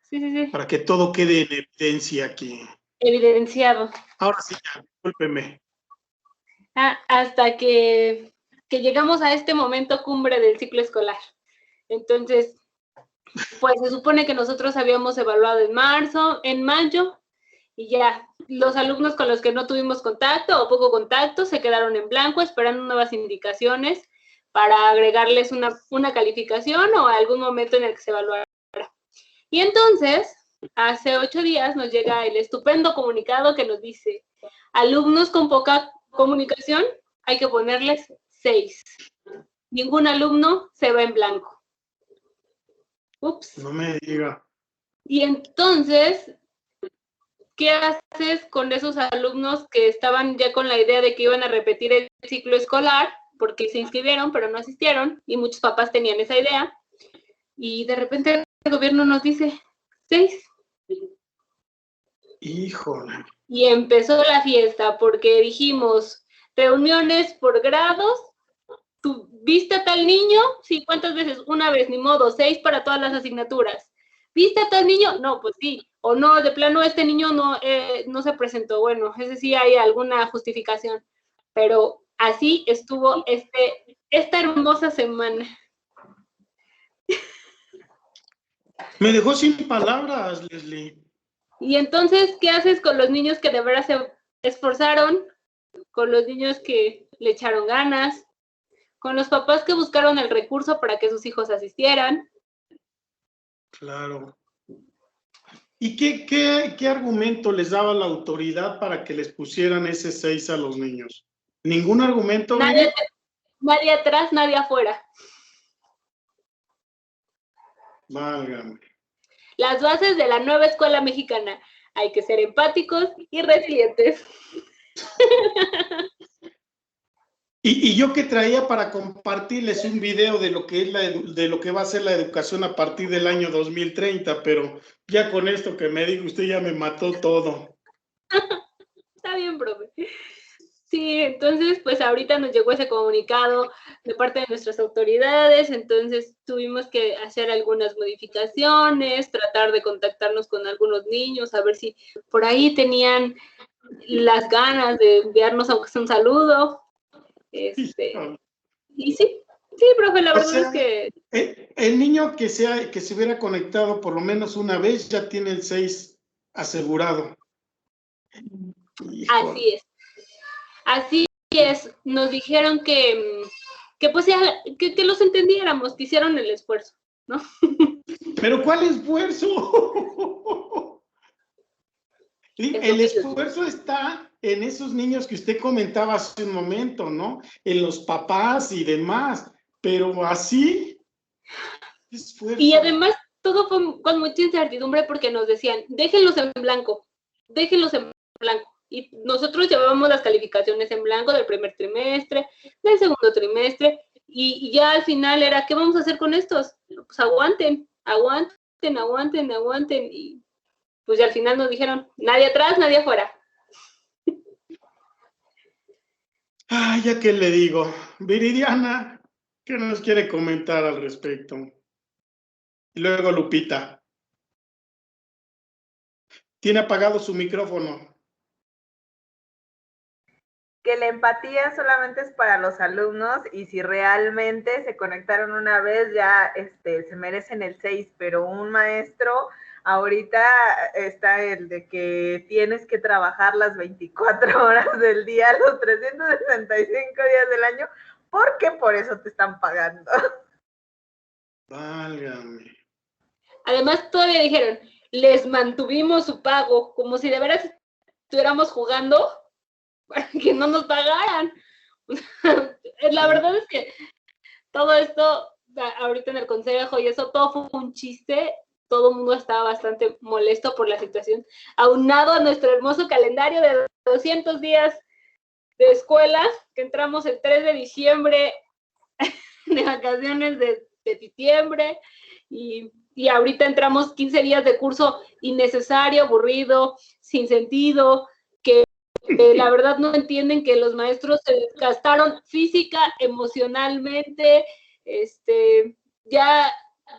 Sí, sí, sí. Para que todo quede en evidencia aquí. Evidenciado. Ahora sí, ya, discúlpeme. Hasta que llegamos a este momento cumbre del ciclo escolar. Entonces, pues se supone que nosotros habíamos evaluado en mayo, y ya los alumnos con los que no tuvimos contacto o poco contacto se quedaron en blanco esperando nuevas indicaciones para agregarles una calificación o algún momento en el que se evaluara. Y entonces, hace 8 días nos llega el estupendo comunicado que nos dice: alumnos con poca comunicación, hay que ponerles 6. Ningún alumno se va en blanco. Ups. No me diga. Y entonces, ¿qué haces con esos alumnos que estaban ya con la idea de que iban a repetir el ciclo escolar porque se inscribieron pero no asistieron, y muchos papás tenían esa idea, y de repente el gobierno nos dice 6? Híjole. Y empezó la fiesta porque dijimos: reuniones por grados. ¿Tú viste a tal niño? Sí, ¿cuántas veces? Una vez, ni modo, 6 para todas las asignaturas. ¿Viste a tal niño? No, pues sí. O no, de plano este niño no se presentó. Bueno, ese sí hay alguna justificación. Pero así estuvo esta hermosa semana. Me dejó sin palabras, Leslie. Y entonces, ¿qué haces con los niños que de verdad se esforzaron? Con los niños que le echaron ganas, con los papás que buscaron el recurso para que sus hijos asistieran. Claro. ¿Y qué argumento les daba la autoridad para que les pusieran ese 6 a los niños? ¿Ningún argumento, Viri? Nadie atrás, nadie afuera. Válgame. Las bases de la nueva escuela mexicana: hay que ser empáticos y resilientes. Y yo que traía para compartirles un video de lo que es de lo que va a ser la educación a partir del año 2030, pero ya con esto que me dijo usted ya me mató todo. Está bien, profe. Sí, entonces pues ahorita nos llegó ese comunicado de parte de nuestras autoridades, entonces tuvimos que hacer algunas modificaciones, tratar de contactarnos con algunos niños, a ver si por ahí tenían las ganas de enviarnos aunque sea un saludo. Y sí, profe, la verdad es que el niño que se hubiera conectado por lo menos una vez ya tiene el 6 asegurado. Híjole. Así es, nos dijeron que pues ya, que los entendiéramos, que hicieron el esfuerzo, ¿no? ¿Pero cuál esfuerzo? El esfuerzo está en esos niños que usted comentaba hace un momento, ¿no? En los papás y demás, pero así, esfuerzo. Y además todo fue con mucha incertidumbre porque nos decían: déjenlos en blanco, déjenlos en blanco. Y nosotros llevábamos las calificaciones en blanco del primer trimestre, del segundo trimestre, y ya al final era: ¿qué vamos a hacer con estos? Pues aguanten, y pues ya al final nos dijeron: nadie atrás, nadie afuera. Ay, ya que le digo, Viridiana, ¿qué nos quiere comentar al respecto? Y luego Lupita. Tiene apagado su micrófono. Que la empatía solamente es para los alumnos, y si realmente se conectaron una vez ya se merecen el 6, pero un maestro ahorita está el de que tienes que trabajar las 24 horas del día, los 365 días del año, porque por eso te están pagando. Válgame. Además todavía dijeron: les mantuvimos su pago, como si de veras estuviéramos jugando para que no nos pagaran. La verdad es que todo esto, ahorita en el consejo y eso, todo fue un chiste. Todo el mundo estaba bastante molesto por la situación, aunado a nuestro hermoso calendario de 200 días de escuela, que entramos el 3 de diciembre de vacaciones de diciembre, y ahorita entramos 15 días de curso innecesario, aburrido, sin sentido, que la verdad no entienden que los maestros se desgastaron física, emocionalmente, ya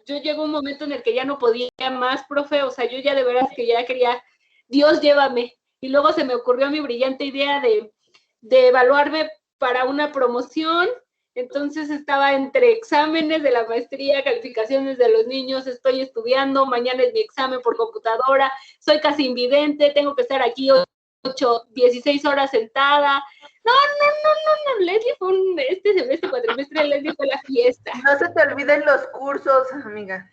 yo llegó un momento en el que ya no podía más, profe, o sea, yo ya de veras que ya quería, Dios llévame. Y luego se me ocurrió mi brillante idea de evaluarme para una promoción. Entonces estaba entre exámenes de la maestría, calificaciones de los niños, estoy estudiando, mañana es mi examen por computadora, soy casi invidente, tengo que estar aquí 16 horas sentada. No, Leslie fue este semestre, cuatrimestre, Leslie fue la fiesta. No se te olviden los cursos, amiga.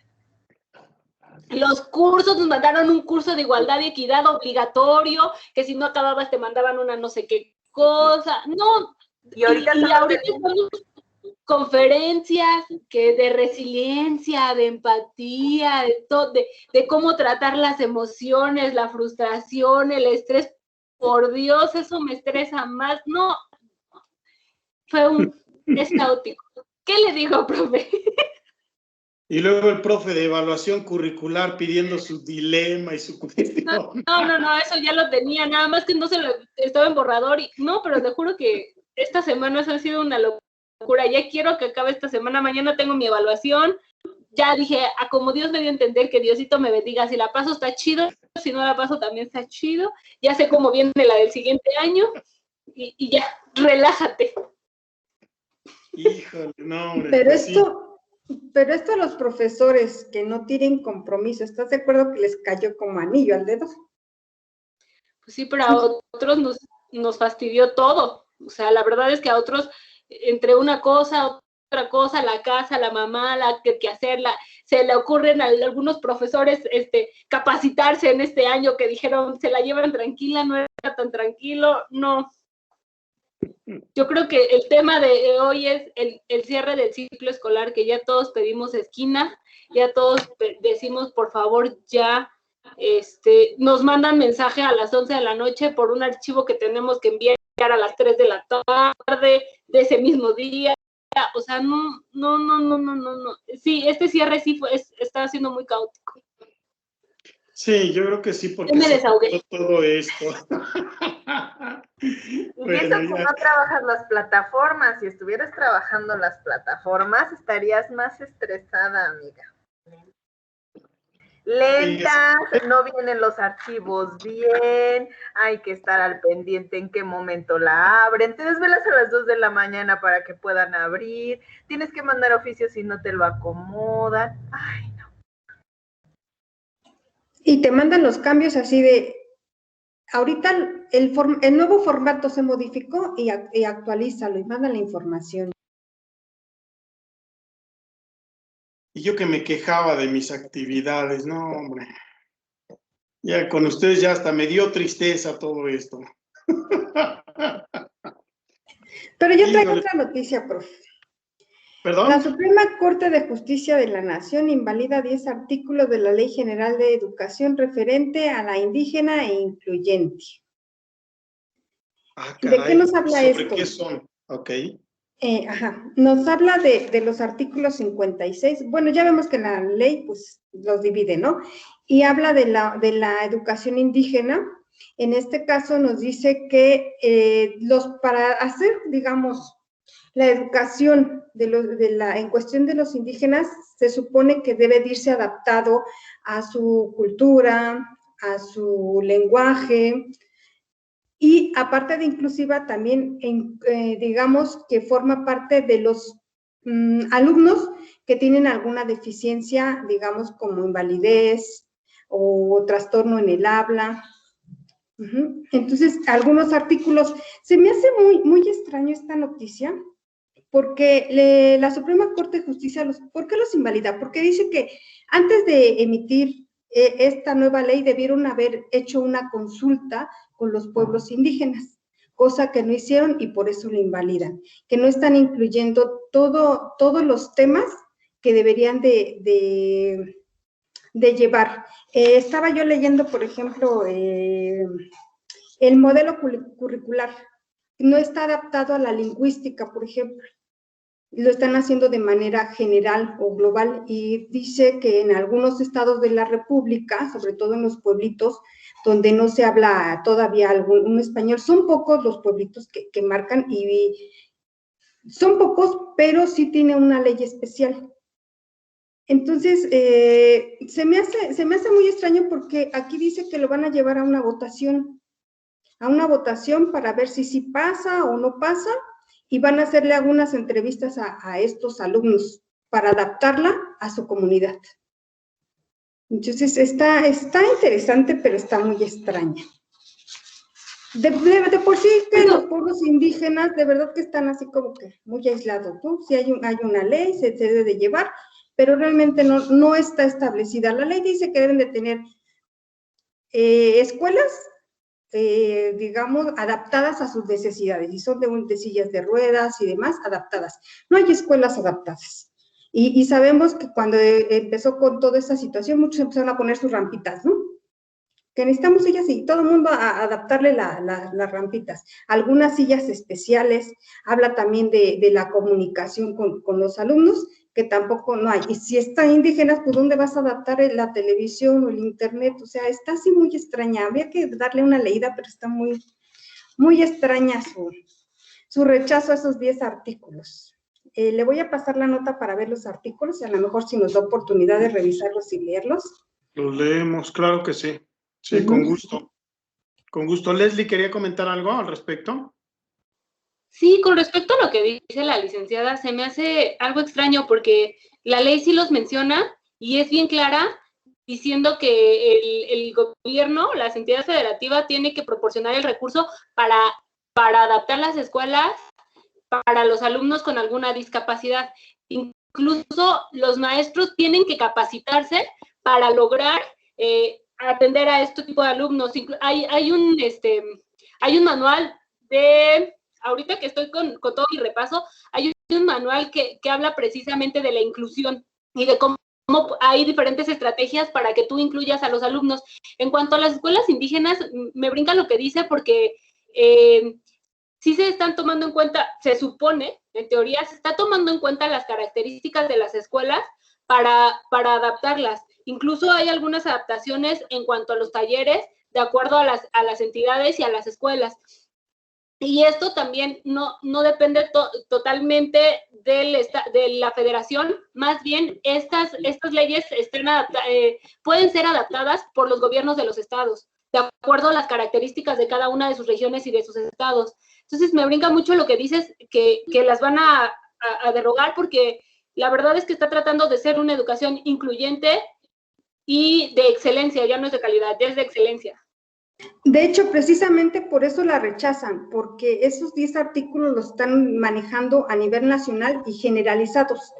Los cursos, nos mandaron un curso de igualdad y equidad obligatorio, que si no acababas te mandaban una no sé qué cosa. No, y ahorita estamos conferencias que de resiliencia, de empatía, de cómo tratar las emociones, la frustración, el estrés. Por Dios, eso me estresa más. No, es caótico. ¿Qué le digo, profe? Y luego el profe de evaluación curricular pidiendo su dilema y su cuestión. No, eso ya lo tenía, nada más que no se lo estaba en borrador. No, pero te juro que estas semanas han sido una locura. Ya quiero que acabe esta semana. Mañana tengo mi evaluación. Ya dije, a como Dios me dio a entender, que Diosito me bendiga. Si la paso está chido, si no la paso también está chido. Ya sé cómo viene la del siguiente año. Y ya, relájate. Híjole, no, hombre. Pero pues Pero esto a los profesores que no tienen compromiso, ¿estás de acuerdo que les cayó como anillo al dedo? Pues sí, pero a otros nos fastidió todo. O sea, la verdad es que a otros, entre una cosa, otra cosa, la casa, la mamá, la que hacerla, se le ocurren a algunos profesores capacitarse en este año que dijeron, se la llevan tranquila, no era tan tranquilo, no. Yo creo que el tema de hoy es el cierre del ciclo escolar, que ya todos pedimos esquina, ya todos decimos, por favor, ya, nos mandan mensaje a las 11 de la noche por un archivo que tenemos que enviar a las 3 de la tarde de ese mismo día. O sea, no. Sí, este cierre sí está siendo muy caótico. Sí, yo creo que sí, porque me desahogué. Todo esto. Y eso que no trabajas las plataformas. Si estuvieras trabajando las plataformas, estarías más estresada, amiga. Lentas, no vienen los archivos bien, hay que estar al pendiente en qué momento la abren, te desvelas a las 2 de la mañana para que puedan abrir, tienes que mandar oficios si no te lo acomodan. Ay, no. Y te mandan los cambios así de, ahorita el nuevo formato se modificó y actualízalo y mandan la información. Y yo que me quejaba de mis actividades, no, hombre. Ya con ustedes ya hasta me dio tristeza todo esto. Pero yo traigo otra noticia, profe. ¿Perdón? La Suprema Corte de Justicia de la Nación invalida 10 artículos de la Ley General de Educación referente a la indígena e incluyente. Ah, caray. ¿De qué nos habla esto? ¿Sobre qué son? Ok. Nos habla de los artículos 56. Bueno, ya vemos que la ley pues los divide, ¿no? Y habla de la educación indígena. En este caso nos dice que para hacer, digamos, la educación en cuestión de los indígenas, se supone que debe de irse adaptado a su cultura, a su lenguaje, y aparte de inclusiva, también, digamos, que forma parte de los alumnos que tienen alguna deficiencia, digamos, como invalidez o trastorno en el habla. Entonces, algunos artículos, se me hace muy extraño esta noticia, porque la Suprema Corte de Justicia, ¿por qué los invalida? Porque dice que antes de emitir esta nueva ley debieron haber hecho una consulta con los pueblos indígenas, cosa que no hicieron y por eso lo invalidan, que no están incluyendo todos los temas que deberían de llevar. Estaba yo leyendo, por ejemplo, el modelo curricular, no está adaptado a la lingüística, por ejemplo. Lo están haciendo de manera general o global y dice que en algunos estados de la República, sobre todo en los pueblitos donde no se habla todavía un español, son pocos los pueblitos que marcan y son pocos, pero sí tiene una ley especial. Entonces, se me hace muy extraño porque aquí dice que lo van a llevar a una votación para ver si sí pasa o no pasa, y van a hacerle algunas entrevistas a estos alumnos para adaptarla a su comunidad. Entonces, está interesante, pero está muy extraña. De por sí que los pueblos indígenas de verdad que están así como que muy aislados, ¿no? Sí hay una ley, se debe de llevar, pero realmente no está establecida. La ley dice que deben de tener escuelas, digamos, adaptadas a sus necesidades, y son de sillas de ruedas y demás, adaptadas. No hay escuelas adaptadas. Y sabemos que cuando empezó con toda esta situación, muchos empezaron a poner sus rampitas, ¿no? Que necesitamos sillas y todo el mundo a adaptarle las rampitas. Algunas sillas especiales, habla también de la comunicación con los alumnos, que tampoco no hay. Y si están indígenas, pues ¿dónde vas a adaptar la televisión o el internet? O sea, está así muy extraña. Habría que darle una leída, pero está muy, muy extraña su rechazo a esos 10 artículos. Le voy a pasar la nota para ver los artículos y a lo mejor si nos da oportunidad de revisarlos y leerlos. Los leemos, claro que sí. Sí, con gusto. Con gusto. Leslie, ¿quería comentar algo al respecto? Sí, con respecto a lo que dice la licenciada, se me hace algo extraño porque la ley sí los menciona y es bien clara diciendo que el gobierno, las entidades federativas, tiene que proporcionar el recurso para adaptar las escuelas para los alumnos con alguna discapacidad. Incluso los maestros tienen que capacitarse para lograr atender a este tipo de alumnos. Hay un manual de, ahorita que estoy con todo mi repaso, hay un manual que habla precisamente de la inclusión y de cómo hay diferentes estrategias para que tú incluyas a los alumnos. En cuanto a las escuelas indígenas, me brinca lo que dice porque sí se están tomando en cuenta, se supone, en teoría, se está tomando en cuenta las características de las escuelas para adaptarlas. Incluso hay algunas adaptaciones en cuanto a los talleres, de acuerdo a las entidades y a las escuelas. Y esto también no depende totalmente de la federación, más bien estas leyes pueden ser adaptadas por los gobiernos de los estados, de acuerdo a las características de cada una de sus regiones y de sus estados. Entonces me brinca mucho lo que dices, que las van a derogar, porque la verdad es que está tratando de ser una educación incluyente y de excelencia, ya no es de calidad, ya es de excelencia. De hecho, precisamente por eso la rechazan, porque esos 10 artículos los están manejando a nivel nacional y generalizados.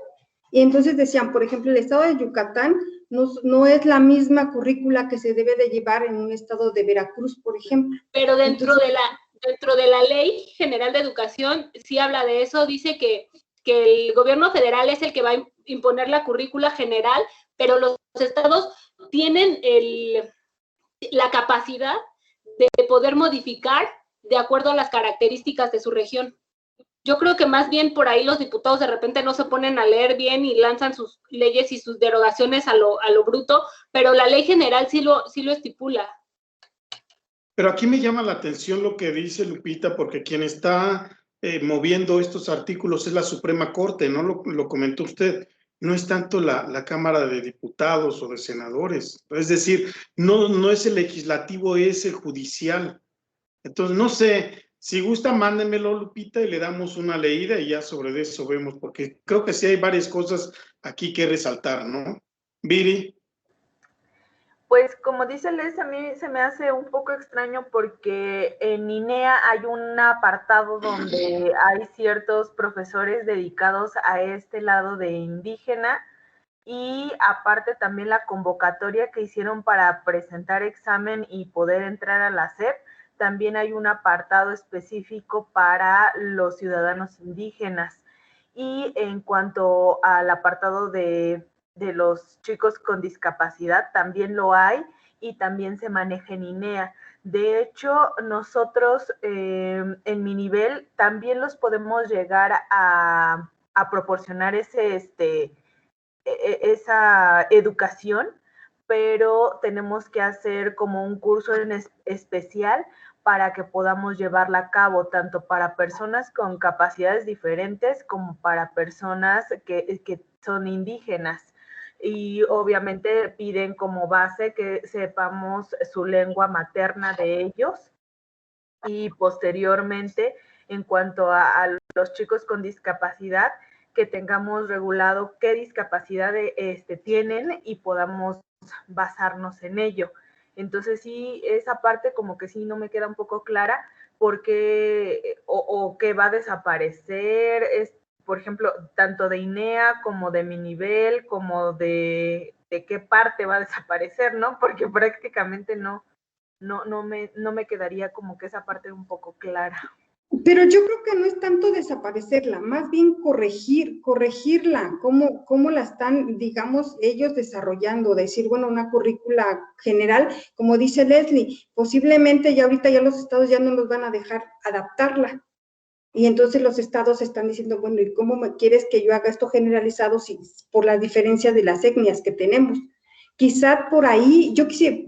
Y entonces decían, por ejemplo, el estado de Yucatán no es la misma currícula que se debe de llevar en un estado de Veracruz, por ejemplo. Pero dentro de la Ley General de Educación sí habla de eso, dice que el gobierno federal es el que va a imponer la currícula general, pero los estados tienen la capacidad de poder modificar de acuerdo a las características de su región. Yo creo que más bien por ahí los diputados de repente no se ponen a leer bien y lanzan sus leyes y sus derogaciones a lo bruto, pero la ley general sí lo estipula. Pero aquí me llama la atención lo que dice Lupita, porque quien está moviendo estos artículos es la Suprema Corte, ¿no? Lo comentó usted. No es tanto la Cámara de Diputados o de Senadores. Es decir, no es el legislativo, es el judicial. Entonces, no sé, si gusta, mándenmelo, Lupita, y le damos una leída y ya sobre eso vemos, porque creo que sí hay varias cosas aquí que resaltar, ¿no? Viri. Pues como dice Les, a mí se me hace un poco extraño porque en INEA hay un apartado donde hay ciertos profesores dedicados a este lado de indígena, y aparte también la convocatoria que hicieron para presentar examen y poder entrar a la SEP, también hay un apartado específico para los ciudadanos indígenas. Y en cuanto al apartado de los chicos con discapacidad, también lo hay y también se maneja en INEA. De hecho, nosotros en mi nivel también los podemos llegar a proporcionar esa educación, pero tenemos que hacer como un curso en especial para que podamos llevarla a cabo, tanto para personas con capacidades diferentes como para personas que son indígenas. y obviamente piden como base que sepamos su lengua materna de ellos, y posteriormente, en cuanto a los chicos con discapacidad, que tengamos regulado qué discapacidad tienen y podamos basarnos en ello. Entonces sí, esa parte como que sí no me queda un poco clara, porque o que va a desaparecer, por ejemplo, tanto de INEA como de mi nivel, como de qué parte va a desaparecer, ¿no? Porque prácticamente no me quedaría como que esa parte un poco clara. Pero yo creo que no es tanto desaparecerla, más bien corregirla, cómo la están, digamos, ellos desarrollando, decir, bueno, una currícula general, como dice Leslie, posiblemente ya ahorita ya los estados ya no nos van a dejar adaptarla. Y entonces los estados están diciendo, bueno, ¿y cómo me quieres que yo haga esto generalizado si, por la diferencia de las etnias que tenemos? Quizá por ahí, yo quisiera,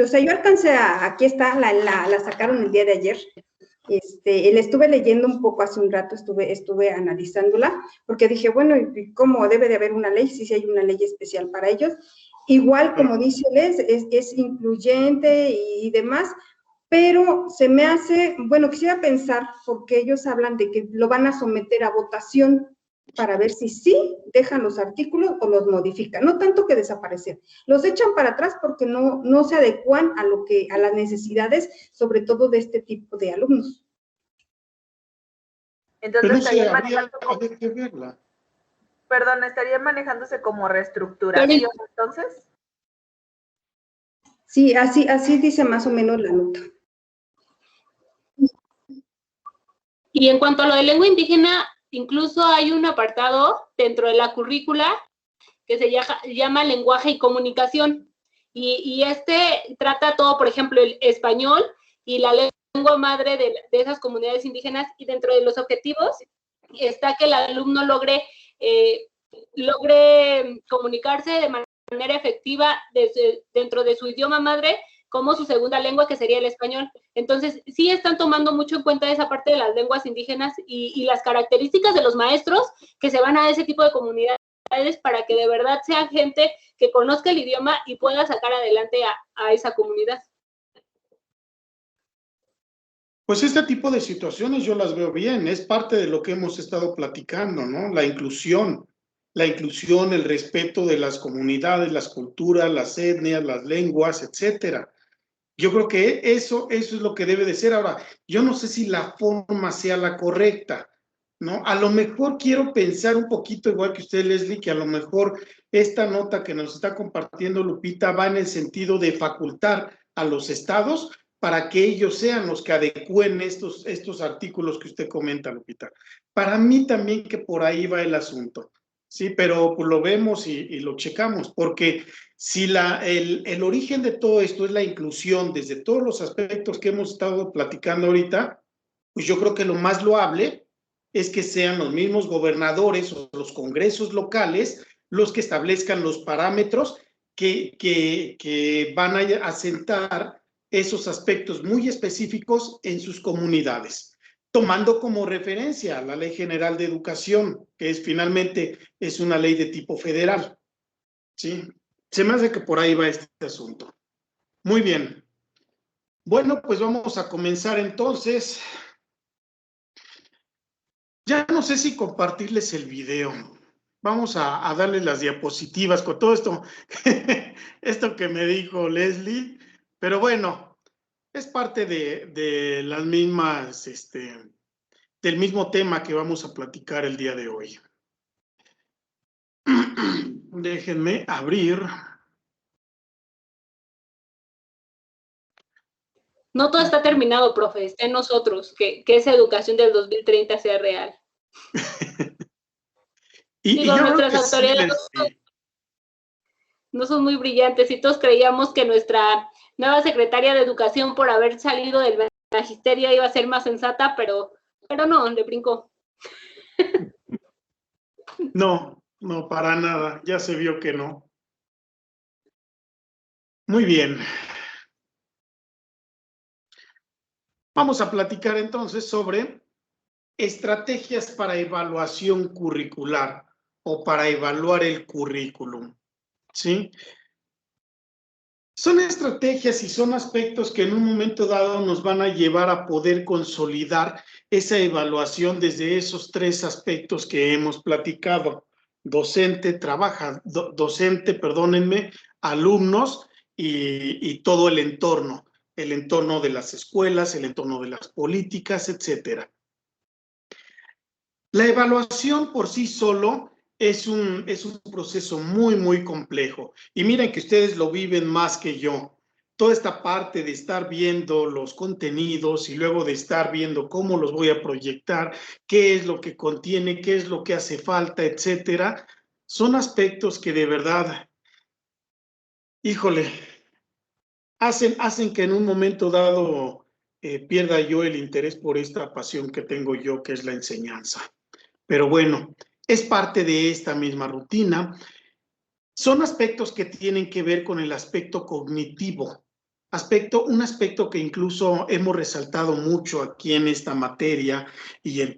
o sea, yo alcancé aquí está, la sacaron el día de ayer. Le estuve leyendo un poco hace un rato, estuve analizándola, porque dije, bueno, ¿y cómo debe de haber una ley? Si hay una ley especial para ellos. Igual, como dice Les, es incluyente y demás, pero se me hace, bueno, quisiera pensar, porque ellos hablan de que lo van a someter a votación para ver si sí dejan los artículos o los modifican, no tanto que desaparecer, los echan para atrás porque no se adecuan a las necesidades, sobre todo de este tipo de alumnos. Entonces estarían estarían manejándose como reestructuración, entonces. Sí, así dice más o menos la nota. Y en cuanto a lo de lengua indígena, incluso hay un apartado dentro de la currícula que se llama lenguaje y comunicación. Y trata todo, por ejemplo, el español y la lengua madre de esas comunidades indígenas, y dentro de los objetivos está que el alumno logre comunicarse de manera efectiva dentro de su idioma madre como su segunda lengua, que sería el español. Entonces, sí están tomando mucho en cuenta esa parte de las lenguas indígenas y las características de los maestros que se van a ese tipo de comunidades para que de verdad sean gente que conozca el idioma y pueda sacar adelante a esa comunidad. Pues este tipo de situaciones yo las veo bien, es parte de lo que hemos estado platicando, ¿no? La inclusión, el respeto de las comunidades, las culturas, las etnias, las lenguas, etcétera. Yo creo que eso es lo que debe de ser. Ahora, yo no sé si la forma sea la correcta, ¿no? A lo mejor quiero pensar un poquito igual que usted, Leslie, que a lo mejor esta nota que nos está compartiendo Lupita va en el sentido de facultar a los estados para que ellos sean los que adecúen estos artículos que usted comenta, Lupita. Para mí también que por ahí va el asunto, ¿sí? Pero pues lo vemos y lo checamos, porque si el origen de todo esto es la inclusión desde todos los aspectos que hemos estado platicando ahorita, pues yo creo que lo más loable es que sean los mismos gobernadores o los congresos locales los que establezcan los parámetros que van a asentar esos aspectos muy específicos en sus comunidades, tomando como referencia la Ley General de Educación, que finalmente es una ley de tipo federal, ¿sí? Se me hace que por ahí va este asunto. Muy bien. Bueno, pues vamos a comenzar entonces. Ya no sé si compartirles el video. Vamos a darles las diapositivas con todo esto, esto que me dijo Leslie. Pero bueno, es parte de las mismas, del mismo tema que vamos a platicar el día de hoy. Déjenme abrir. No todo está terminado, profe, está en nosotros, que esa educación del 2030 sea real. Digo, nuestras autoridades no son muy brillantes y todos creíamos que nuestra nueva secretaria de Educación, por haber salido del magisterio, iba a ser más sensata, pero no, le brincó. No, para nada, ya se vio que no. Muy bien. Vamos a platicar entonces sobre estrategias para evaluación curricular o para evaluar el currículum. ¿sí? Son estrategias y son aspectos que en un momento dado nos van a llevar a poder consolidar esa evaluación desde esos tres aspectos que hemos platicado. Docente, docente, perdónenme, alumnos y todo el entorno de las escuelas, el entorno de las políticas, etcétera. La evaluación por sí solo es un proceso muy, muy complejo. Y miren que ustedes lo viven más que yo. Toda esta parte de estar viendo los contenidos y luego de estar viendo cómo los voy a proyectar, qué es lo que contiene, qué es lo que hace falta, etcétera, son aspectos que de verdad, híjole, hacen que en un momento dado pierda yo el interés por esta pasión que tengo yo, que es la enseñanza. Pero bueno, es parte de esta misma rutina. Son aspectos que tienen que ver con el aspecto cognitivo, un aspecto que incluso hemos resaltado mucho aquí en esta materia y en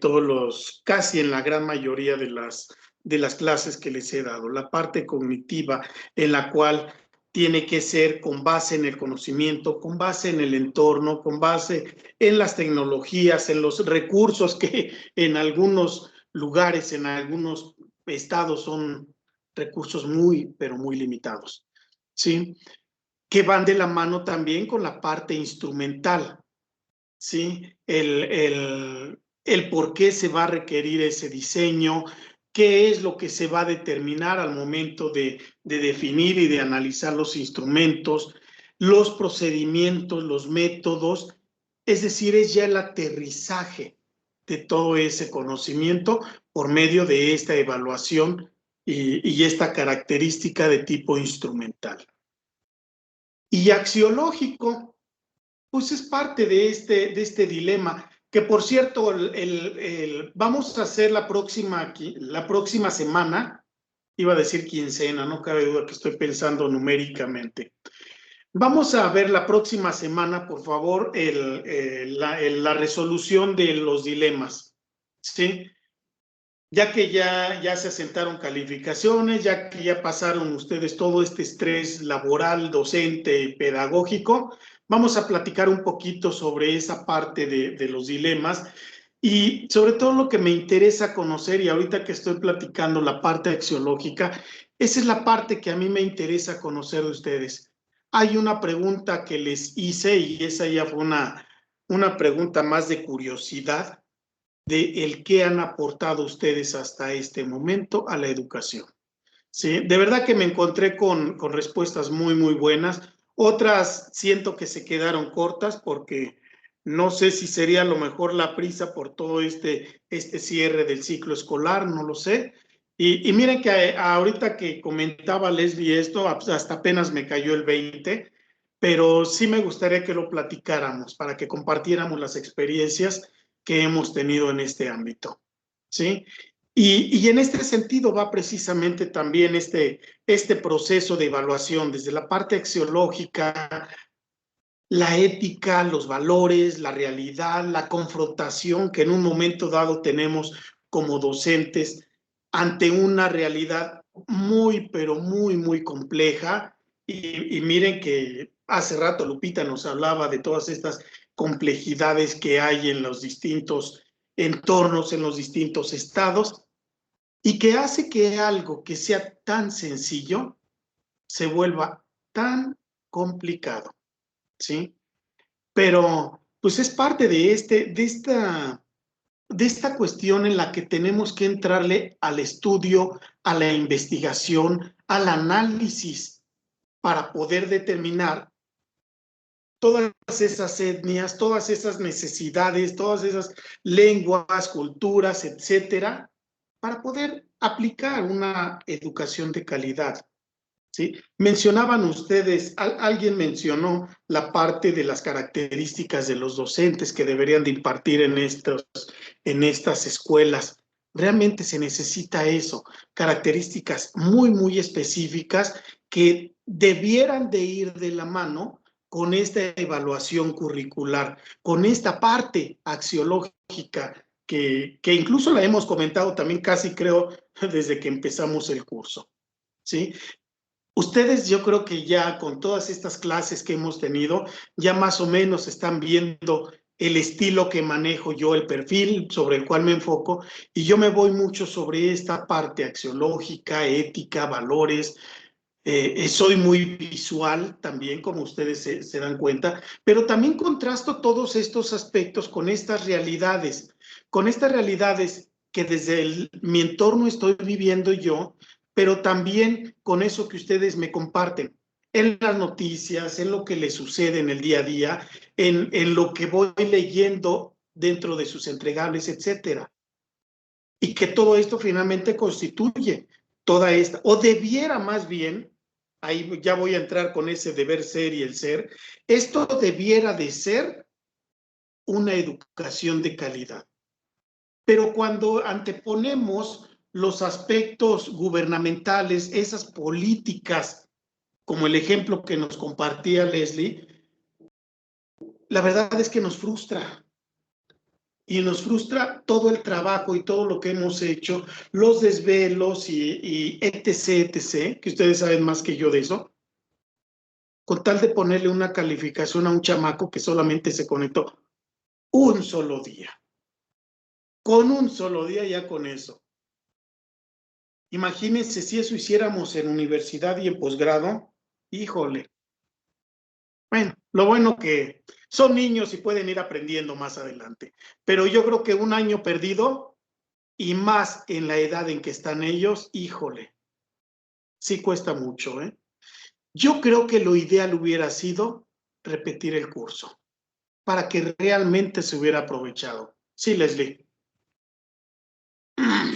casi en la gran mayoría de las clases que les he dado, la parte cognitiva en la cual tiene que ser con base en el conocimiento, con base en el entorno, con base en las tecnologías, en los recursos que en algunos lugares, en algunos estados son recursos muy, pero muy limitados, ¿sí? Que van de la mano también con la parte instrumental, ¿sí? El por qué se va a requerir ese diseño, qué es lo que se va a determinar al momento de definir y de analizar los instrumentos, los procedimientos, los métodos, es decir, es ya el aterrizaje de todo ese conocimiento por medio de esta evaluación y esta característica de tipo instrumental. Y axiológico, pues es parte de este dilema, que por cierto, vamos a hacer la próxima semana, iba a decir quincena, no cabe duda que estoy pensando numéricamente. Vamos a ver la próxima semana, por favor, la resolución de los dilemas, ¿sí? Ya que ya se asentaron calificaciones, ya que ya pasaron ustedes todo este estrés laboral, docente, pedagógico, vamos a platicar un poquito sobre esa parte de los dilemas y sobre todo lo que me interesa conocer, y ahorita que estoy platicando la parte axiológica, esa es la parte que a mí me interesa conocer de ustedes. Hay una pregunta que les hice y esa ya fue una pregunta más de curiosidad, de el qué han aportado ustedes hasta este momento a la educación. Sí, de verdad que me encontré con respuestas muy, muy buenas. Otras siento que se quedaron cortas porque no sé si sería a lo mejor la prisa por todo este cierre del ciclo escolar, no lo sé. Y miren que ahorita que comentaba Leslie esto, hasta apenas me cayó el 20, pero sí me gustaría que lo platicáramos para que compartiéramos las experiencias que hemos tenido en este ámbito, ¿sí? Y en este sentido va precisamente también este proceso de evaluación, desde la parte axiológica, la ética, los valores, la realidad, la confrontación que en un momento dado tenemos como docentes ante una realidad muy, pero muy, muy compleja. Y miren que hace rato Lupita nos hablaba de todas estas complejidades que hay en los distintos entornos, en los distintos estados, y que hace que algo que sea tan sencillo se vuelva tan complicado, ¿sí? Pero pues es parte de esta cuestión en la que tenemos que entrarle al estudio, a la investigación, al análisis para poder determinar todas esas etnias, todas esas necesidades, todas esas lenguas, culturas, etcétera, para poder aplicar una educación de calidad, ¿sí? Mencionaban ustedes, alguien mencionó la parte de las características de los docentes que deberían de impartir en estas escuelas. Realmente se necesita eso, características muy, muy específicas que debieran de ir de la mano con esta evaluación curricular, con esta parte axiológica que incluso la hemos comentado también casi creo desde que empezamos el curso, ¿sí? Ustedes, yo creo que ya con todas estas clases que hemos tenido, ya más o menos están viendo el estilo que manejo yo, el perfil sobre el cual me enfoco, y yo me voy mucho sobre esta parte axiológica, ética, valores. Soy muy visual también, como ustedes se dan cuenta, pero también contrasto todos estos aspectos con estas realidades que desde mi entorno estoy viviendo yo, pero también con eso que ustedes me comparten en las noticias, en lo que les sucede en el día a día, en lo que voy leyendo dentro de sus entregables, etcétera. Y que todo esto finalmente constituye toda esta, o debiera más bien, ahí ya voy a entrar con ese deber ser y el ser, esto debiera de ser una educación de calidad. Pero cuando anteponemos los aspectos gubernamentales, esas políticas, como el ejemplo que nos compartía Leslie, la verdad es que nos frustra. Y nos frustra todo el trabajo y todo lo que hemos hecho, los desvelos y etc., etc., que ustedes saben más que yo de eso, con tal de ponerle una calificación a un chamaco que solamente se conectó un solo día. Con un solo día ya con eso. Imagínense si eso hiciéramos en universidad y en posgrado, híjole. Bueno, lo bueno que son niños y pueden ir aprendiendo más adelante, pero yo creo que un año perdido y más en la edad en que están ellos, híjole, sí cuesta mucho, ¿eh? Yo creo que lo ideal hubiera sido repetir el curso para que realmente se hubiera aprovechado. Sí, Leslie.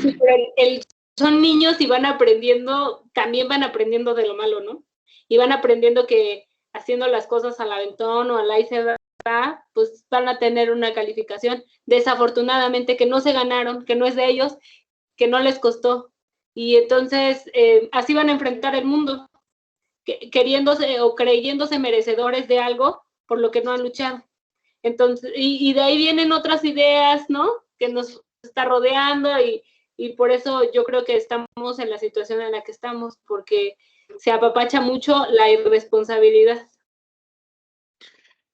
Sí, pero son niños y van aprendiendo, también van aprendiendo de lo malo, ¿no? Y van aprendiendo que haciendo las cosas al aventón o al ahí se va, pues van a tener una calificación, desafortunadamente, que no se ganaron, que no es de ellos, que no les costó. Y entonces, así van a enfrentar el mundo, queriéndose o creyéndose merecedores de algo por lo que no han luchado. Entonces, y de ahí vienen otras ideas, ¿no? Que nos está rodeando y por eso yo creo que estamos en la situación en la que estamos, porque se apapacha mucho la irresponsabilidad.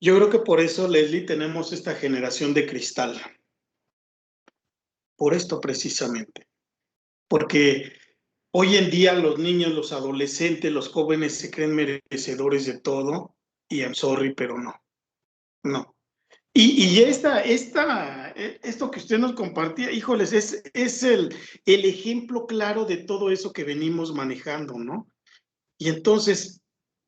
Yo creo que por eso, Leslie, tenemos esta generación de cristal. Por esto precisamente. Porque hoy en día los niños, los adolescentes, los jóvenes se creen merecedores de todo y I'm sorry, pero no. No. Y esto que usted nos compartía, híjoles, es el ejemplo claro de todo eso que venimos manejando, ¿no? Y entonces,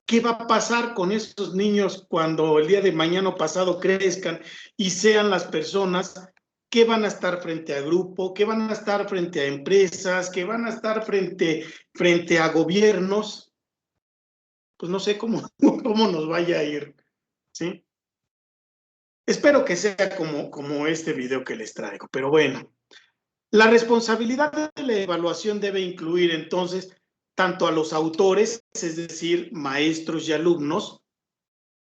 ¿qué va a pasar con esos niños cuando el día de mañana o pasado crezcan y sean las personas que van a estar frente a grupo, que van a estar frente a empresas, que van a estar frente a gobiernos? Pues no sé cómo nos vaya a ir, ¿sí? Espero que sea como este video que les traigo, pero bueno. La responsabilidad de la evaluación debe incluir entonces tanto a los autores, es decir, maestros y alumnos,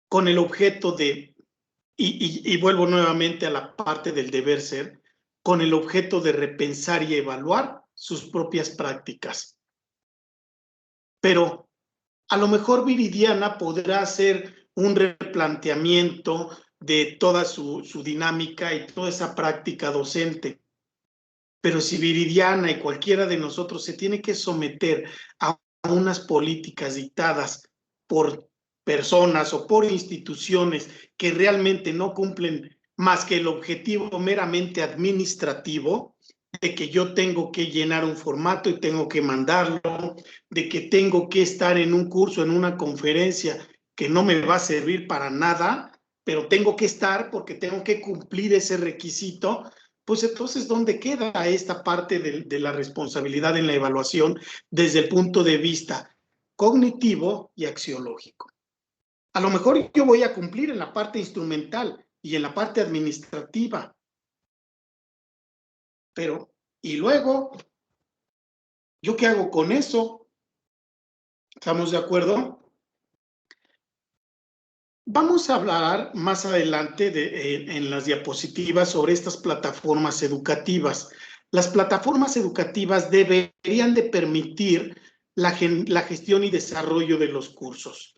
con el objeto de, y vuelvo nuevamente a la parte del deber ser, con el objeto de repensar y evaluar sus propias prácticas. Pero a lo mejor Viridiana podrá hacer un replanteamiento de toda su dinámica y toda esa práctica docente. Pero si Viridiana y cualquiera de nosotros se tiene que someter a unas políticas dictadas por personas o por instituciones que realmente no cumplen más que el objetivo meramente administrativo, de que yo tengo que llenar un formato y tengo que mandarlo, de que tengo que estar en un curso, en una conferencia que no me va a servir para nada, pero tengo que estar porque tengo que cumplir ese requisito. Pues entonces, ¿dónde queda esta parte de la responsabilidad en la evaluación desde el punto de vista cognitivo y axiológico? A lo mejor yo voy a cumplir en la parte instrumental y en la parte administrativa, pero ¿y luego? ¿Yo qué hago con eso? ¿Estamos de acuerdo? Vamos a hablar más adelante en las diapositivas sobre estas plataformas educativas. Las plataformas educativas deberían de permitir la gestión y desarrollo de los cursos.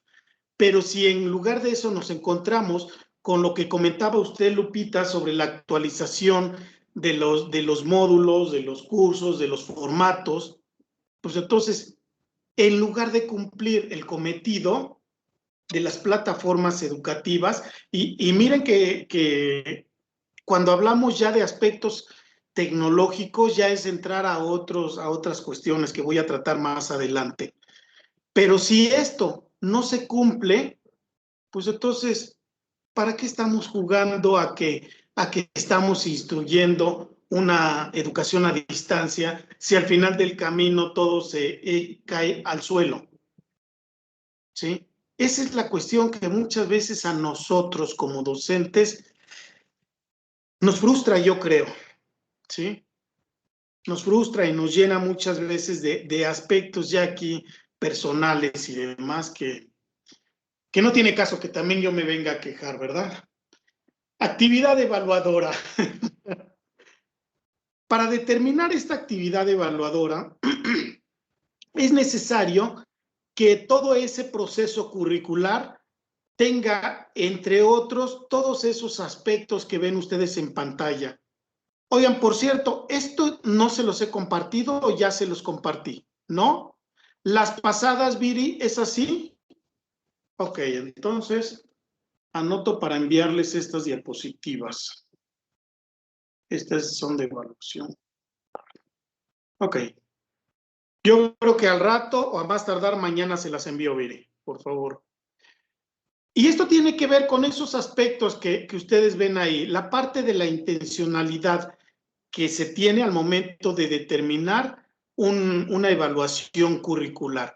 Pero si en lugar de eso nos encontramos con lo que comentaba usted, Lupita, sobre la actualización de los módulos, de los cursos, de los formatos, pues entonces, en lugar de cumplir el cometido de las plataformas educativas, y miren que cuando hablamos ya de aspectos tecnológicos, ya es entrar a otras cuestiones que voy a tratar más adelante. Pero si esto no se cumple, pues entonces, ¿para qué estamos jugando a que estamos instruyendo una educación a distancia si al final del camino todo se cae al suelo? ¿Sí? Esa es la cuestión que muchas veces a nosotros como docentes nos frustra, yo creo, ¿sí? Nos frustra y nos llena muchas veces de aspectos ya aquí personales y demás que no tiene caso que también yo me venga a quejar, ¿verdad? Actividad evaluadora. Para determinar esta actividad evaluadora, es necesario que todo ese proceso curricular tenga, entre otros, todos esos aspectos que ven ustedes en pantalla. Oigan, por cierto, esto no se los he compartido o ya se los compartí, ¿no? Las pasadas, Viri, ¿es así? Ok, entonces anoto para enviarles estas diapositivas. Estas son de evaluación. Ok. Yo creo que al rato o a más tardar mañana se las envío, Viri, por favor. Y esto tiene que ver con esos aspectos que ustedes ven ahí, la parte de la intencionalidad que se tiene al momento de determinar una evaluación curricular.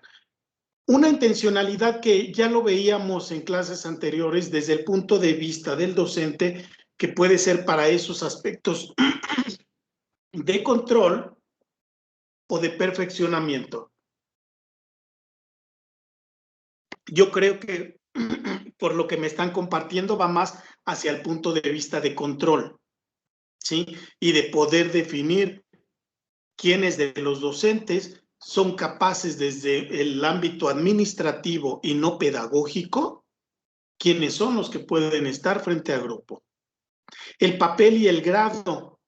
Una intencionalidad que ya lo veíamos en clases anteriores desde el punto de vista del docente, que puede ser para esos aspectos de control o de perfeccionamiento. Yo creo que por lo que me están compartiendo va más hacia el punto de vista de control, ¿sí? Y de poder definir quiénes de los docentes son capaces desde el ámbito administrativo y no pedagógico, quiénes son los que pueden estar frente a grupo. El papel y el grado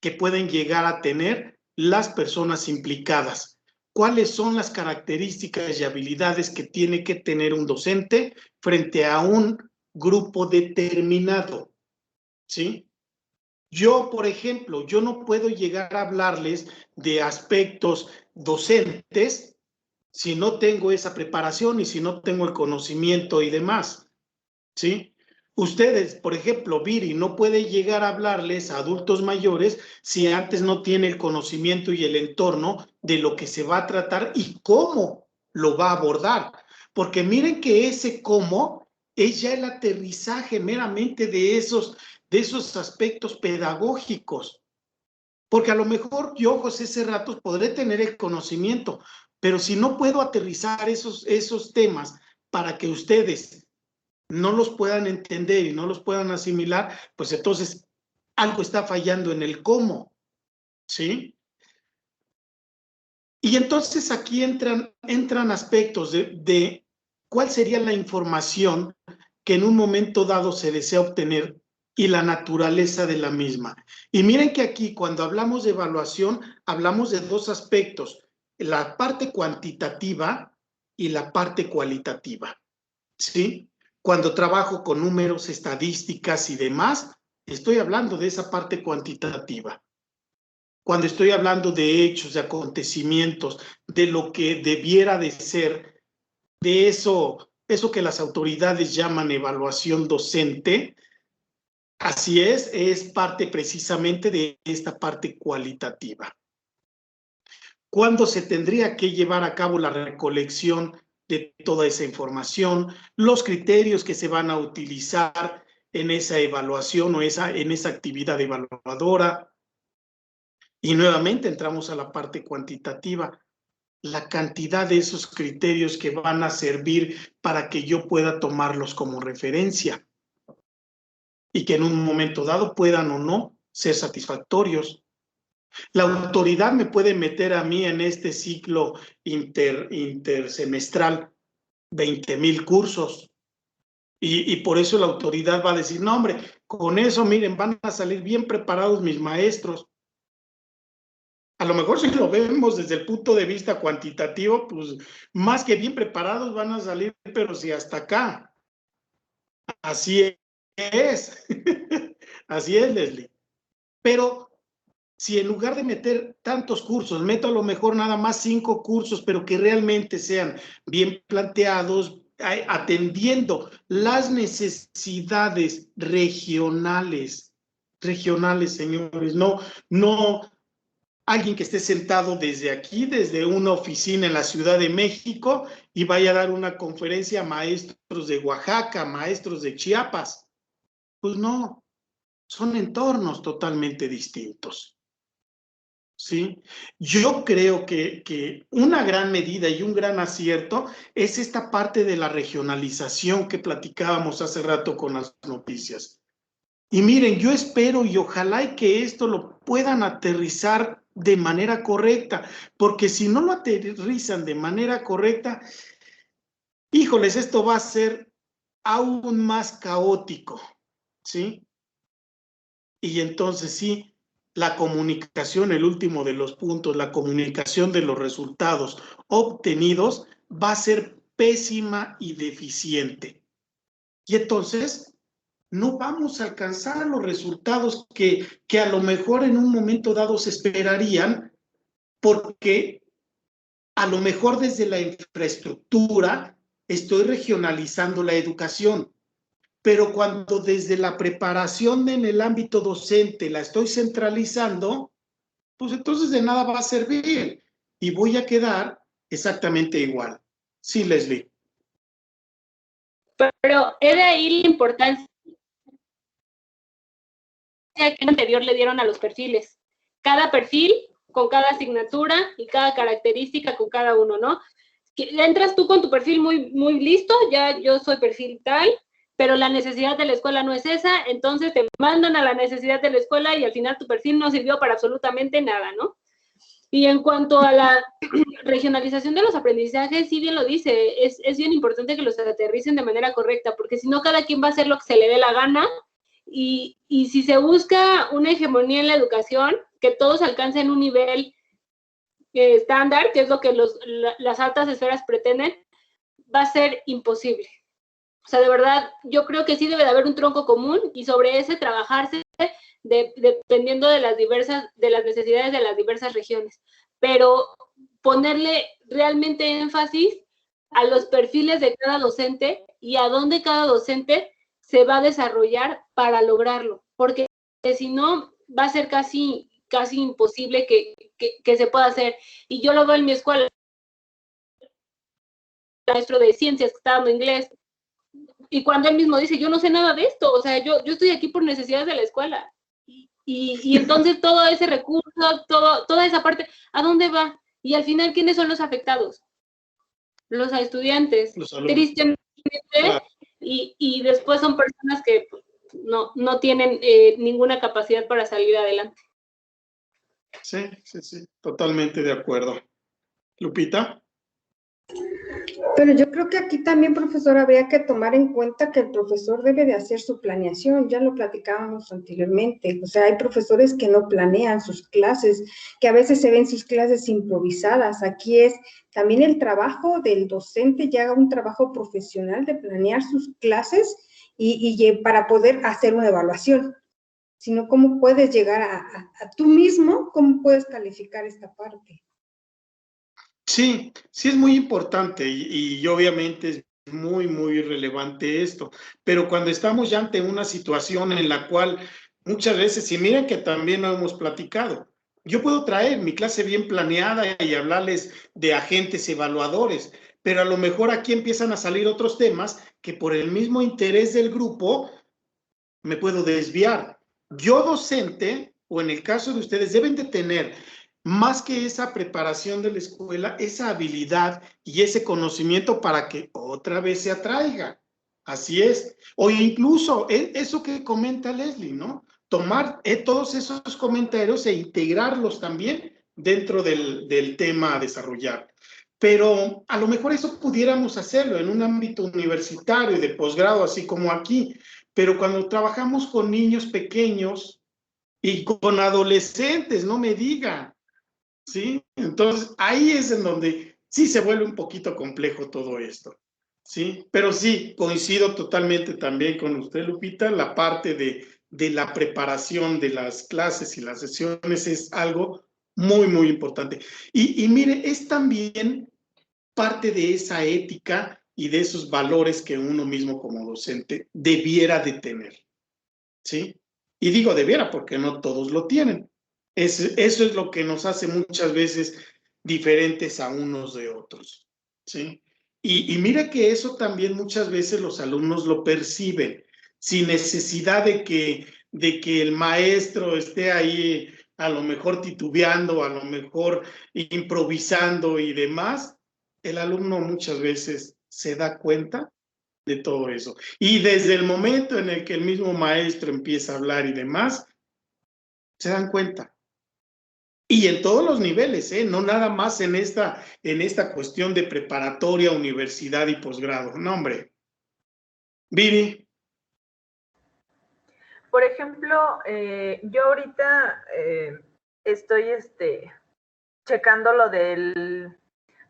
que pueden llegar a tener las personas implicadas. ¿Cuáles son las características y habilidades que tiene que tener un docente frente a un grupo determinado? ¿Sí? Yo, por ejemplo, yo no puedo llegar a hablarles de aspectos docentes si no tengo esa preparación y si no tengo el conocimiento y demás, ¿sí? Ustedes, por ejemplo, Viri, no puede llegar a hablarles a adultos mayores si antes no tiene el conocimiento y el entorno de lo que se va a tratar y cómo lo va a abordar. Porque miren que ese cómo es ya el aterrizaje meramente de esos aspectos pedagógicos. Porque a lo mejor yo, José Serratos, podré tener el conocimiento, pero si no puedo aterrizar esos temas para que ustedes no los puedan entender y no los puedan asimilar, pues entonces algo está fallando en el cómo, ¿sí? Y entonces aquí entran aspectos de cuál sería la información que en un momento dado se desea obtener y la naturaleza de la misma. Y miren que aquí cuando hablamos de evaluación, hablamos de dos aspectos, la parte cuantitativa y la parte cualitativa, ¿sí? Cuando trabajo con números, estadísticas y demás, estoy hablando de esa parte cuantitativa. Cuando estoy hablando de hechos, de acontecimientos, de lo que debiera de ser, de eso que las autoridades llaman evaluación docente, así es parte precisamente de esta parte cualitativa. ¿Cuándo se tendría que llevar a cabo la recolección de toda esa información, los criterios que se van a utilizar en esa evaluación o en esa actividad evaluadora? Y nuevamente entramos a la parte cuantitativa, la cantidad de esos criterios que van a servir para que yo pueda tomarlos como referencia y que en un momento dado puedan o no ser satisfactorios. La autoridad me puede meter a mí en este ciclo intersemestral 20,000 cursos. Y por eso la autoridad va a decir, no, hombre, con eso, miren, van a salir bien preparados mis maestros. A lo mejor si lo vemos desde el punto de vista cuantitativo, pues más que bien preparados van a salir, pero si hasta acá. Así es. Así es, Leslie. Pero si en lugar de meter tantos cursos, meto a lo mejor nada más 5 cursos, pero que realmente sean bien planteados, atendiendo las necesidades regionales, señores, no alguien que esté sentado desde aquí, desde una oficina en la Ciudad de México, y vaya a dar una conferencia a maestros de Oaxaca, maestros de Chiapas. Pues no, son entornos totalmente distintos. ¿Sí? Yo creo que una gran medida y un gran acierto es esta parte de la regionalización que platicábamos hace rato con las noticias. Y miren, yo espero y ojalá y que esto lo puedan aterrizar de manera correcta, porque si no lo aterrizan de manera correcta, híjoles, esto va a ser aún más caótico, ¿sí? Y entonces sí, la comunicación, el último de los puntos, la comunicación de los resultados obtenidos va a ser pésima y deficiente. Y entonces no vamos a alcanzar los resultados que a lo mejor en un momento dado se esperarían, porque a lo mejor desde la infraestructura estoy regionalizando la educación, pero cuando desde la preparación en el ámbito docente la estoy centralizando, pues entonces de nada va a servir y voy a quedar exactamente igual. Sí, Leslie. Pero es de ahí la importancia que el anterior le dieron a los perfiles. Cada perfil con cada asignatura y cada característica con cada uno, ¿no? Entras tú con tu perfil muy listo, ya yo soy perfil tal, pero la necesidad de la escuela no es esa, entonces te mandan a la necesidad de la escuela y al final tu perfil no sirvió para absolutamente nada, ¿no? Y en cuanto a la regionalización de los aprendizajes, sí bien lo dice, es bien importante que los aterricen de manera correcta, porque si no cada quien va a hacer lo que se le dé la gana, y si se busca una hegemonía en la educación, que todos alcancen un nivel estándar, que es lo que las altas esferas pretenden, va a ser imposible. O sea, de verdad, yo creo que sí debe de haber un tronco común y sobre ese trabajarse dependiendo de las necesidades de las diversas regiones. Pero ponerle realmente énfasis a los perfiles de cada docente y a dónde cada docente se va a desarrollar para lograrlo, porque si no va a ser casi imposible que se pueda hacer. Y yo lo veo en mi escuela, maestro de ciencias que está dando inglés, y cuando él mismo dice, yo no sé nada de esto, o sea, yo estoy aquí por necesidades de la escuela. Y entonces todo ese recurso, toda esa parte, ¿a dónde va? Y al final, ¿quiénes son los afectados? Los estudiantes, Los alumnos. Tristemente, claro. Y después son personas que no tienen ninguna capacidad para salir adelante. Sí, totalmente de acuerdo. Lupita. Pero yo creo que aquí también, profesor, habría que tomar en cuenta que el profesor debe de hacer su planeación, ya lo platicábamos anteriormente, o sea, hay profesores que no planean sus clases, que a veces se ven sus clases improvisadas. Aquí es también el trabajo del docente, ya un trabajo profesional de planear sus clases y para poder hacer una evaluación, sino cómo puedes llegar a tú mismo, cómo puedes calificar esta parte. Sí es muy importante y obviamente es muy relevante esto, pero cuando estamos ya ante una situación en la cual muchas veces, y miren que también lo hemos platicado, yo puedo traer mi clase bien planeada y hablarles de agentes evaluadores, pero a lo mejor aquí empiezan a salir otros temas que por el mismo interés del grupo me puedo desviar. Yo docente, o en el caso de ustedes, deben de tener más que esa preparación de la escuela, esa habilidad y ese conocimiento para que otra vez se atraiga. Así es. O incluso eso que comenta Leslie, ¿no? tomar todos esos comentarios e integrarlos también dentro del tema a desarrollar. Pero a lo mejor eso pudiéramos hacerlo en un ámbito universitario, de posgrado, así como aquí. Pero cuando trabajamos con niños pequeños y con adolescentes, no me diga, ¿sí? Entonces, ahí es en donde sí se vuelve un poquito complejo todo esto, ¿sí? Pero sí, coincido totalmente también con usted, Lupita, la parte de la preparación de las clases y las sesiones es algo muy, muy importante. Y mire, es también parte de esa ética y de esos valores que uno mismo como docente debiera de tener, ¿sí? Y digo debiera porque no todos lo tienen. Eso es lo que nos hace muchas veces diferentes a unos de otros, ¿sí? Y mira que eso también muchas veces los alumnos lo perciben, sin necesidad de que el maestro esté ahí a lo mejor titubeando, a lo mejor improvisando y demás. El alumno muchas veces se da cuenta de todo eso. Y desde el momento en el que el mismo maestro empieza a hablar y demás, se dan cuenta. Y en todos los niveles, no nada más en esta cuestión de preparatoria, universidad y posgrado. No, hombre. Viri. Por ejemplo, yo ahorita estoy checando lo del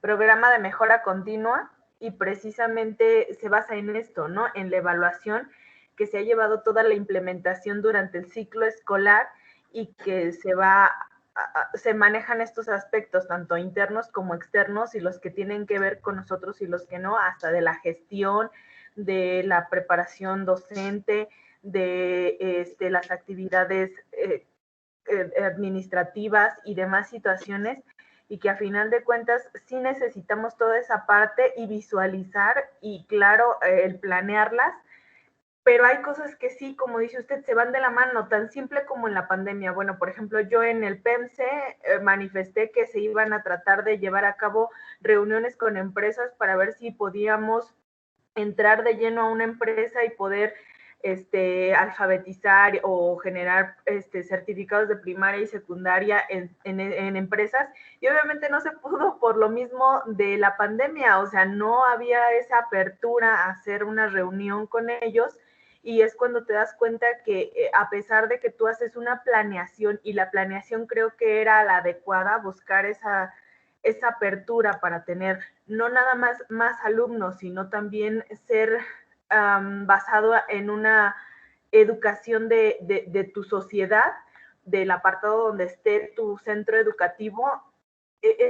programa de mejora continua y precisamente se basa en esto, ¿no? En la evaluación que se ha llevado toda la implementación durante el ciclo escolar y que se manejan estos aspectos, tanto internos como externos, y los que tienen que ver con nosotros y los que no, hasta de la gestión, de la preparación docente, de las actividades administrativas y demás situaciones, y que a final de cuentas sí necesitamos toda esa parte y visualizar y claro, el planearlas, pero hay cosas que sí, como dice usted, se van de la mano, tan simple como en la pandemia. Bueno, por ejemplo, yo en el PEMSE manifesté que se iban a tratar de llevar a cabo reuniones con empresas para ver si podíamos entrar de lleno a una empresa y poder alfabetizar o generar certificados de primaria y secundaria en empresas, y obviamente no se pudo por lo mismo de la pandemia, o sea, no había esa apertura a hacer una reunión con ellos, y es cuando te das cuenta que a pesar de que tú haces una planeación, y la planeación creo que era la adecuada, buscar esa apertura para tener no nada más alumnos, sino también ser basado en una educación de tu sociedad, del apartado donde esté tu centro educativo,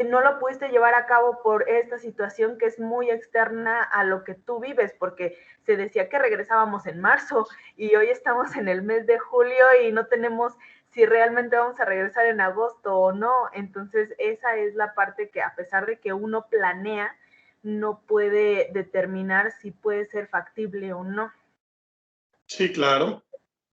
no lo pudiste llevar a cabo por esta situación que es muy externa a lo que tú vives, porque se decía que regresábamos en marzo y hoy estamos en el mes de julio y no tenemos si realmente vamos a regresar en agosto o no. Entonces esa es la parte que, a pesar de que uno planea, no puede determinar si puede ser factible o no. Sí, claro,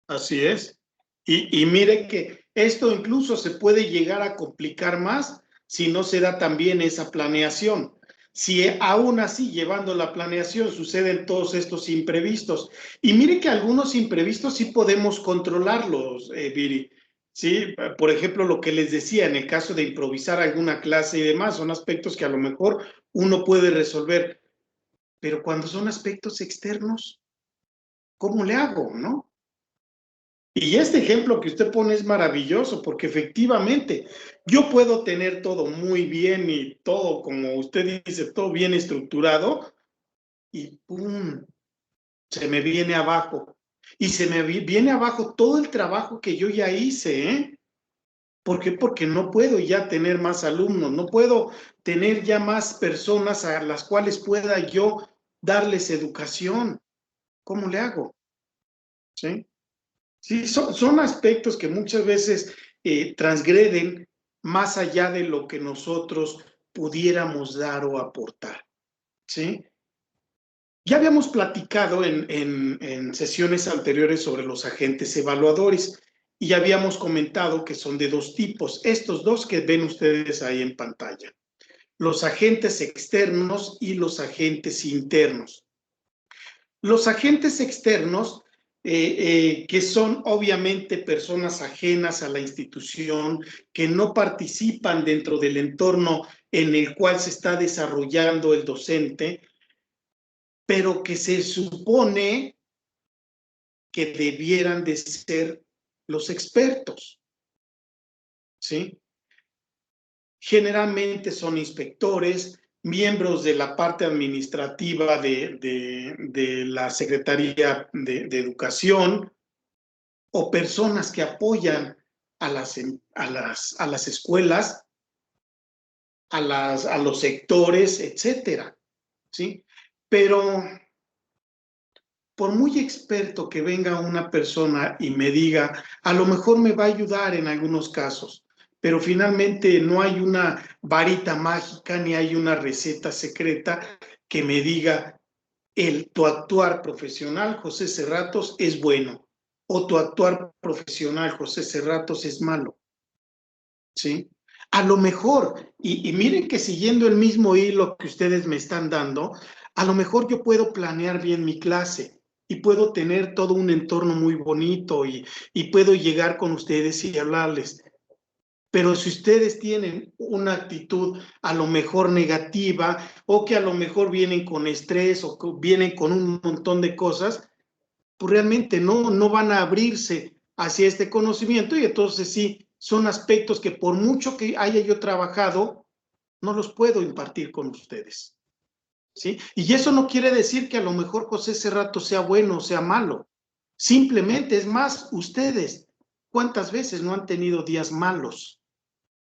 así es. Y mire que esto incluso se puede llegar a complicar más si no se da también esa planeación. Si aún así, llevando la planeación, suceden todos estos imprevistos. Y mire que algunos imprevistos sí podemos controlarlos, Viri. Sí, por ejemplo, lo que les decía, en el caso de improvisar alguna clase y demás, son aspectos que a lo mejor uno puede resolver. Pero cuando son aspectos externos, ¿cómo le hago, no? Y este ejemplo que usted pone es maravilloso porque efectivamente yo puedo tener todo muy bien y todo, como usted dice, todo bien estructurado y ¡pum! Se me viene abajo. Y se me viene abajo todo el trabajo que yo ya hice, ¿eh? ¿Por qué? Porque no puedo ya tener más alumnos, no puedo tener ya más personas a las cuales pueda yo darles educación. ¿Cómo le hago? ¿Sí? Sí, son aspectos que muchas veces transgreden más allá de lo que nosotros pudiéramos dar o aportar, ¿sí? Ya habíamos platicado en sesiones anteriores sobre los agentes evaluadores y ya habíamos comentado que son de dos tipos, estos dos que ven ustedes ahí en pantalla, los agentes externos y los agentes internos. Los agentes externos que son obviamente personas ajenas a la institución, que no participan dentro del entorno en el cual se está desarrollando el docente, pero que se supone que debieran de ser los expertos, ¿sí? Generalmente son inspectores, miembros de la parte administrativa de la Secretaría de Educación, o personas que apoyan a las escuelas, a los sectores, etcétera, ¿sí? Pero por muy experto que venga una persona y me diga, a lo mejor me va a ayudar en algunos casos, pero finalmente no hay una varita mágica ni hay una receta secreta que me diga, tu actuar profesional, José Cerratos, es bueno, o tu actuar profesional, José Cerratos, es malo, ¿sí? A lo mejor, y miren que siguiendo el mismo hilo que ustedes me están dando, a lo mejor yo puedo planear bien mi clase y puedo tener todo un entorno muy bonito y puedo llegar con ustedes y hablarles. Pero si ustedes tienen una actitud a lo mejor negativa o que a lo mejor vienen con estrés o que vienen con un montón de cosas, pues realmente no van a abrirse hacia este conocimiento y entonces sí, son aspectos que por mucho que haya yo trabajado, no los puedo impartir con ustedes, ¿sí? Y eso no quiere decir que a lo mejor José Cerratos sea bueno o sea malo. Simplemente, es más, ustedes, ¿cuántas veces no han tenido días malos?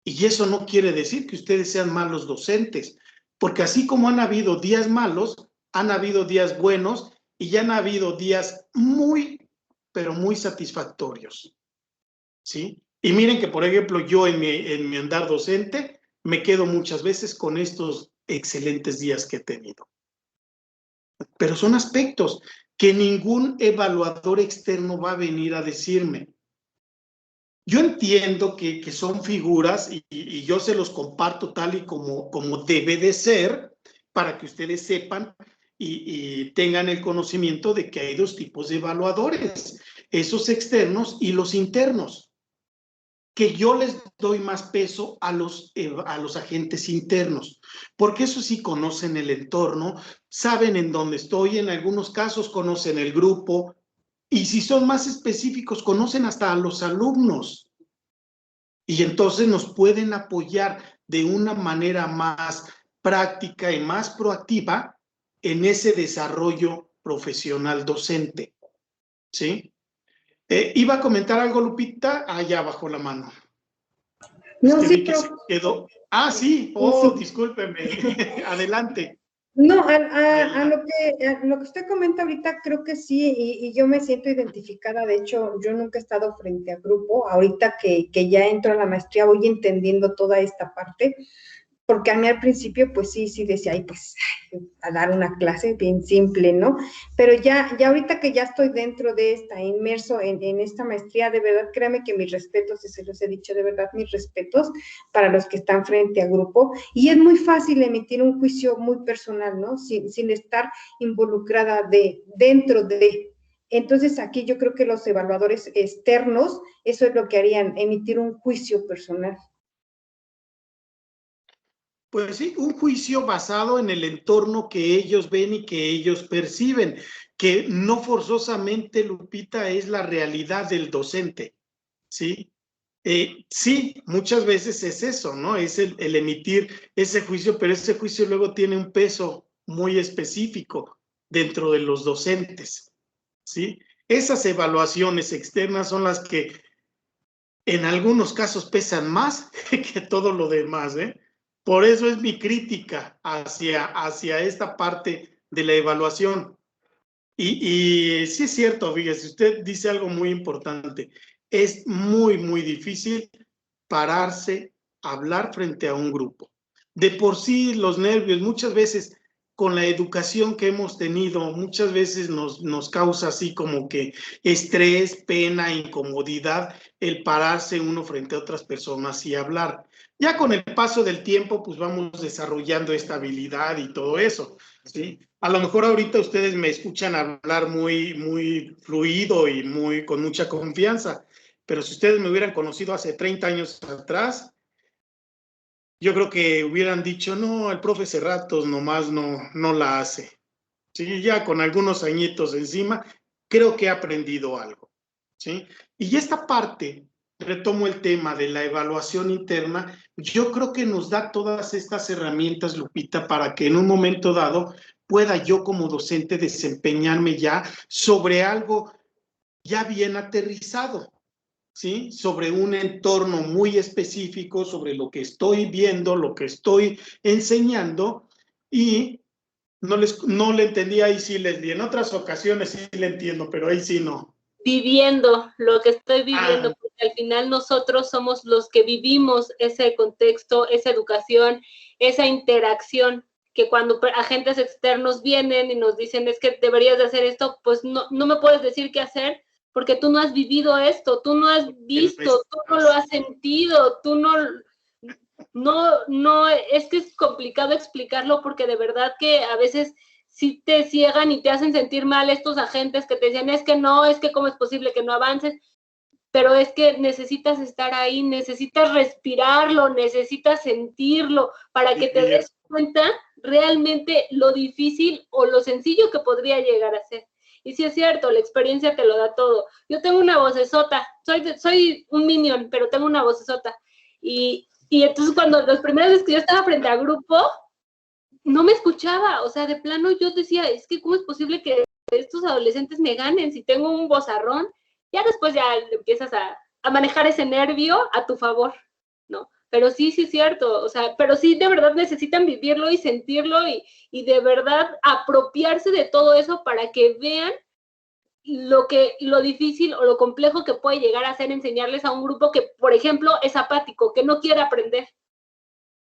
Y eso no quiere decir que ustedes sean malos docentes, porque así como han habido días malos, han habido días buenos y ya han habido días muy, pero muy satisfactorios, ¿sí? Y miren que, por ejemplo, yo en mi andar docente me quedo muchas veces con estos excelentes días que he tenido. Pero son aspectos que ningún evaluador externo va a venir a decirme. Yo entiendo que son figuras y yo se los comparto tal y como debe de ser para que ustedes sepan y tengan el conocimiento de que hay dos tipos de evaluadores, esos externos y los internos, que yo les doy más peso a los agentes internos, porque eso sí conocen el entorno, saben en dónde estoy, en algunos casos conocen el grupo, y si son más específicos, conocen hasta a los alumnos. Y entonces nos pueden apoyar de una manera más práctica y más proactiva en ese desarrollo profesional docente, ¿sí? ¿Iba a comentar algo, Lupita? Allá bajó la mano. No, sí, Vi que se quedó. Ah, sí. Oh, sí. Discúlpeme. Adelante. No, a lo que usted comenta ahorita creo que sí, y yo me siento identificada. De hecho, yo nunca he estado frente a grupo. Ahorita que ya entro a la maestría voy entendiendo toda esta parte, porque a mí al principio pues sí decía, ay, pues a dar una clase bien simple, ¿no? Pero ya ahorita que ya estoy dentro de esta, inmerso en esta maestría, de verdad, créame que mis respetos, y se los he dicho, de verdad, mis respetos para los que están frente a grupo, y es muy fácil emitir un juicio muy personal, ¿no? Sin estar involucrada dentro de... Entonces aquí yo creo que los evaluadores externos, eso es lo que harían, emitir un juicio personal. Pues sí, un juicio basado en el entorno que ellos ven y que ellos perciben, que no forzosamente, Lupita, es la realidad del docente, ¿sí? Sí, muchas veces es eso, ¿no? Es el emitir ese juicio, pero ese juicio luego tiene un peso muy específico dentro de los docentes, ¿sí? Esas evaluaciones externas son las que en algunos casos pesan más que todo lo demás, ¿eh? Por eso es mi crítica hacia esta parte de la evaluación. Y sí es cierto, fíjese, usted dice algo muy importante. Es muy, muy difícil pararse a hablar frente a un grupo. De por sí, los nervios, muchas veces, con la educación que hemos tenido, muchas veces nos causa así como que estrés, pena, incomodidad, el pararse uno frente a otras personas y hablar. Ya con el paso del tiempo, pues vamos desarrollando esta habilidad y todo eso. ¿sí? A lo mejor ahorita ustedes me escuchan hablar muy fluido y con mucha confianza, pero si ustedes me hubieran conocido hace 30 años atrás, yo creo que hubieran dicho, no, el profe Cerratos nomás no la hace. Sí, ya con algunos añitos encima, creo que he aprendido algo, ¿sí? Y esta parte, retomo el tema de la evaluación interna, yo creo que nos da todas estas herramientas, Lupita, para que en un momento dado pueda yo como docente desempeñarme ya sobre algo ya bien aterrizado, ¿sí? Sobre un entorno muy específico, sobre lo que estoy viendo, lo que estoy enseñando, y no le entendí ahí sí, Leslie. En otras ocasiones sí le entiendo, pero ahí sí no. Viviendo lo que estoy viviendo, porque al final nosotros somos los que vivimos ese contexto, esa educación, esa interacción, que cuando agentes externos vienen y nos dicen es que deberías de hacer esto, pues no me puedes decir qué hacer, porque tú no has vivido esto, tú no has visto, tú no lo has sentido, tú no, es que es complicado explicarlo porque de verdad que a veces sí te ciegan y te hacen sentir mal estos agentes que te dicen, es que no, es que cómo es posible que no avances, pero es que necesitas estar ahí, necesitas respirarlo, necesitas sentirlo para que te des cuenta realmente lo difícil o lo sencillo que podría llegar a ser. Y sí es cierto, la experiencia te lo da todo. Yo tengo una vocesota, soy un minion, pero tengo una vocesota. Y entonces cuando las primeras veces que yo estaba frente al grupo, no me escuchaba, o sea, de plano yo decía, es que cómo es posible que estos adolescentes me ganen si tengo un vozarrón. Ya después ya empiezas a manejar ese nervio a tu favor, ¿no? Pero sí es cierto, o sea, pero sí de verdad necesitan vivirlo y sentirlo y de verdad apropiarse de todo eso para que vean lo difícil o lo complejo que puede llegar a ser enseñarles a un grupo que, por ejemplo, es apático, que no quiere aprender,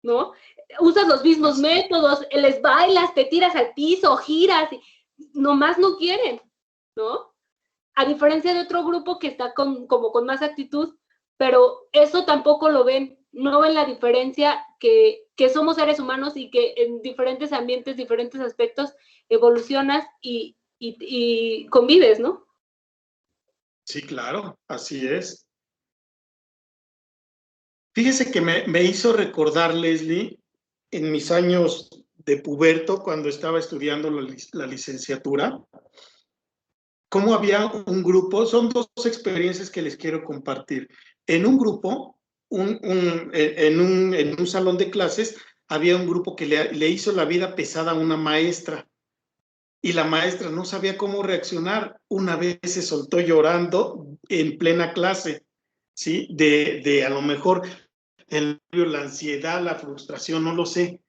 ¿no? Usas los mismos métodos, les bailas, te tiras al piso, giras, nomás no quieren, ¿no? A diferencia de otro grupo que está como con más actitud, pero eso tampoco lo ven, no ven la diferencia que somos seres humanos y que en diferentes ambientes, diferentes aspectos, evolucionas y convives, ¿no? Sí, claro, así es. Fíjese que me hizo recordar, Leslie, en mis años de puberto, cuando estaba estudiando la licenciatura, cómo había un grupo, son dos experiencias que les quiero compartir. En un grupo, en un salón de clases, había un grupo que le hizo la vida pesada a una maestra, y la maestra no sabía cómo reaccionar. Una vez se soltó llorando en plena clase, ¿sí? De a lo mejor la ansiedad, la frustración, no lo sé,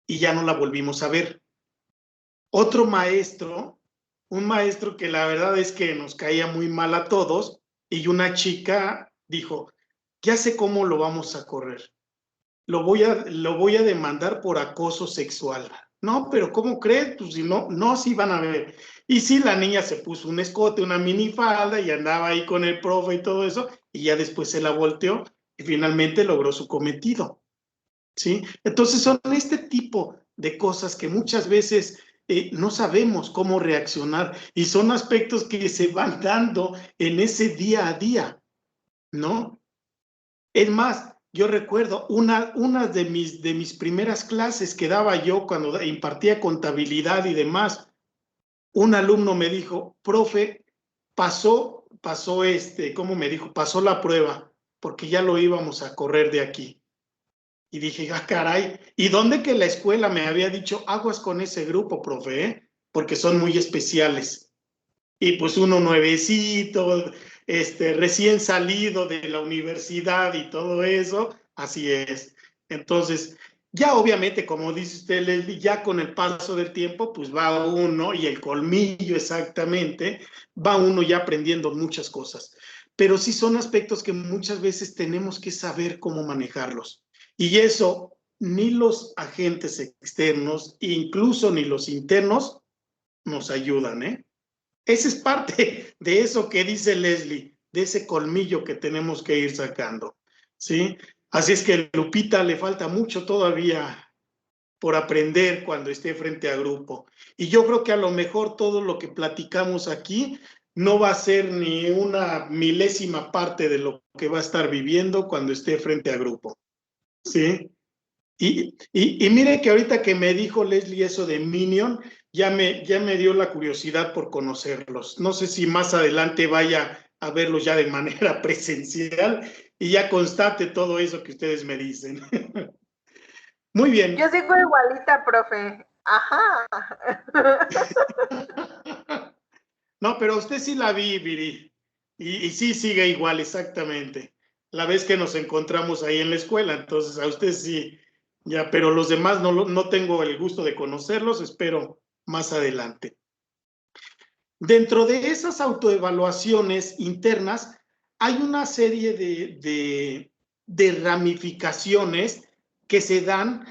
y ya no la volvimos a ver. Otro maestro, un maestro que la verdad es que nos caía muy mal a todos, y una chica dijo, ya sé cómo lo vamos a correr, lo voy a demandar por acoso sexual. No, pero ¿cómo crees? Pues si no, sí van a ver. Y sí, la niña se puso un escote, una minifalda y andaba ahí con el profe y todo eso, y ya después se la volteó y finalmente logró su cometido, ¿sí? Entonces son este tipo de cosas que muchas veces no sabemos cómo reaccionar, y son aspectos que se van dando en ese día a día, ¿no? Es más, yo recuerdo una de mis primeras clases que daba yo cuando impartía contabilidad y demás. Un alumno me dijo, profe, pasó ¿cómo me dijo? Pasó la prueba, porque ya lo íbamos a correr de aquí. Y dije, ah, caray, ¿y dónde que la escuela me había dicho, aguas con ese grupo, profe? Porque son muy especiales. Y pues uno nuevecito, recién salido de la universidad y todo eso, así es. Entonces, ya obviamente, como dice usted, Leslie, ya con el paso del tiempo, pues va uno, y el colmillo exactamente, va uno ya aprendiendo muchas cosas. Pero sí son aspectos que muchas veces tenemos que saber cómo manejarlos. Y eso ni los agentes externos, incluso ni los internos, nos ayudan, ¿eh? Esa es parte de eso que dice Leslie, de ese colmillo que tenemos que ir sacando, ¿sí? Así es que a Lupita le falta mucho todavía por aprender cuando esté frente a grupo. Y yo creo que a lo mejor todo lo que platicamos aquí no va a ser ni una milésima parte de lo que va a estar viviendo cuando esté frente a grupo. ¿Sí? Y mire que ahorita que me dijo Leslie eso de Minion, ya me dio la curiosidad por conocerlos. No sé si más adelante vaya a verlos ya de manera presencial y ya constate todo eso que ustedes me dicen. Muy bien. Yo sigo igualita, profe. Ajá. No, pero usted sí la vi, Viri. Y sí sigue igual, exactamente. La vez que nos encontramos ahí en la escuela, entonces a usted sí, ya, pero los demás no tengo el gusto de conocerlos, espero más adelante. Dentro de esas autoevaluaciones internas hay una serie de ramificaciones que se dan,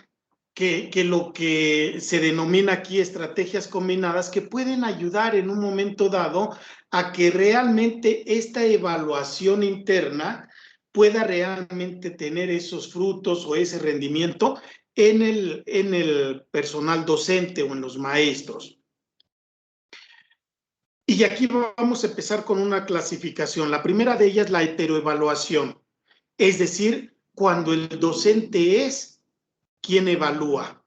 que lo que se denomina aquí estrategias combinadas, que pueden ayudar en un momento dado a que realmente esta evaluación interna pueda realmente tener esos frutos o ese rendimiento en el personal docente o en los maestros. Y aquí vamos a empezar con una clasificación. La primera de ellas es la heteroevaluación, es decir, cuando el docente es quien evalúa,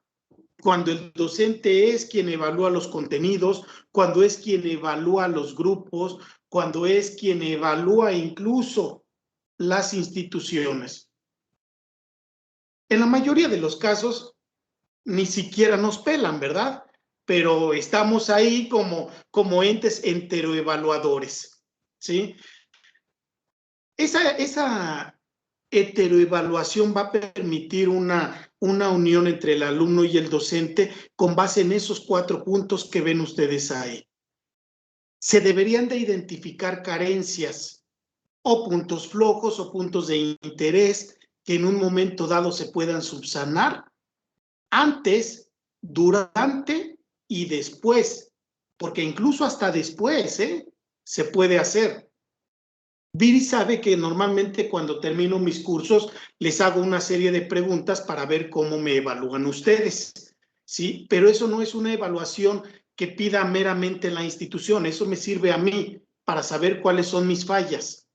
cuando el docente es quien evalúa los contenidos, cuando es quien evalúa los grupos, cuando es quien evalúa incluso las instituciones. En la mayoría de los casos, ni siquiera nos pelan, ¿verdad? Pero estamos ahí como entes heteroevaluadores, ¿sí? Esa heteroevaluación va a permitir una unión entre el alumno y el docente con base en esos 4 puntos que ven ustedes ahí. Se deberían de identificar carencias o puntos flojos o puntos de interés que en un momento dado se puedan subsanar antes, durante y después, porque incluso hasta después se puede hacer. Viri sabe que normalmente cuando termino mis cursos les hago una serie de preguntas para ver cómo me evalúan ustedes, ¿sí? Pero eso no es una evaluación que pida meramente la institución, eso me sirve a mí para saber cuáles son mis fallas,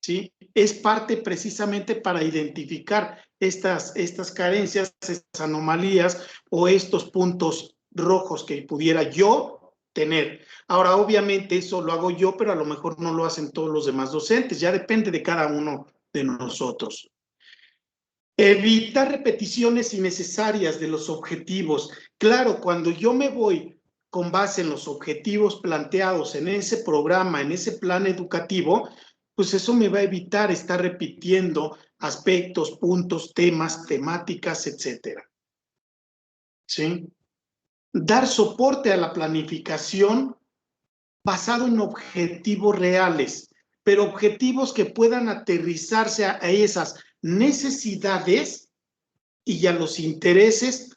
¿sí? Es parte precisamente para identificar estas carencias, estas anomalías o estos puntos rojos que pudiera yo tener. Ahora, obviamente, eso lo hago yo, pero a lo mejor no lo hacen todos los demás docentes, ya depende de cada uno de nosotros. Evitar repeticiones innecesarias de los objetivos. Claro, cuando yo me voy con base en los objetivos planteados en ese programa, en ese plan educativo, pues eso me va a evitar estar repitiendo aspectos, puntos, temas, temáticas, etcétera. ¿Sí? Dar soporte a la planificación basado en objetivos reales, pero objetivos que puedan aterrizarse a esas necesidades y a los intereses,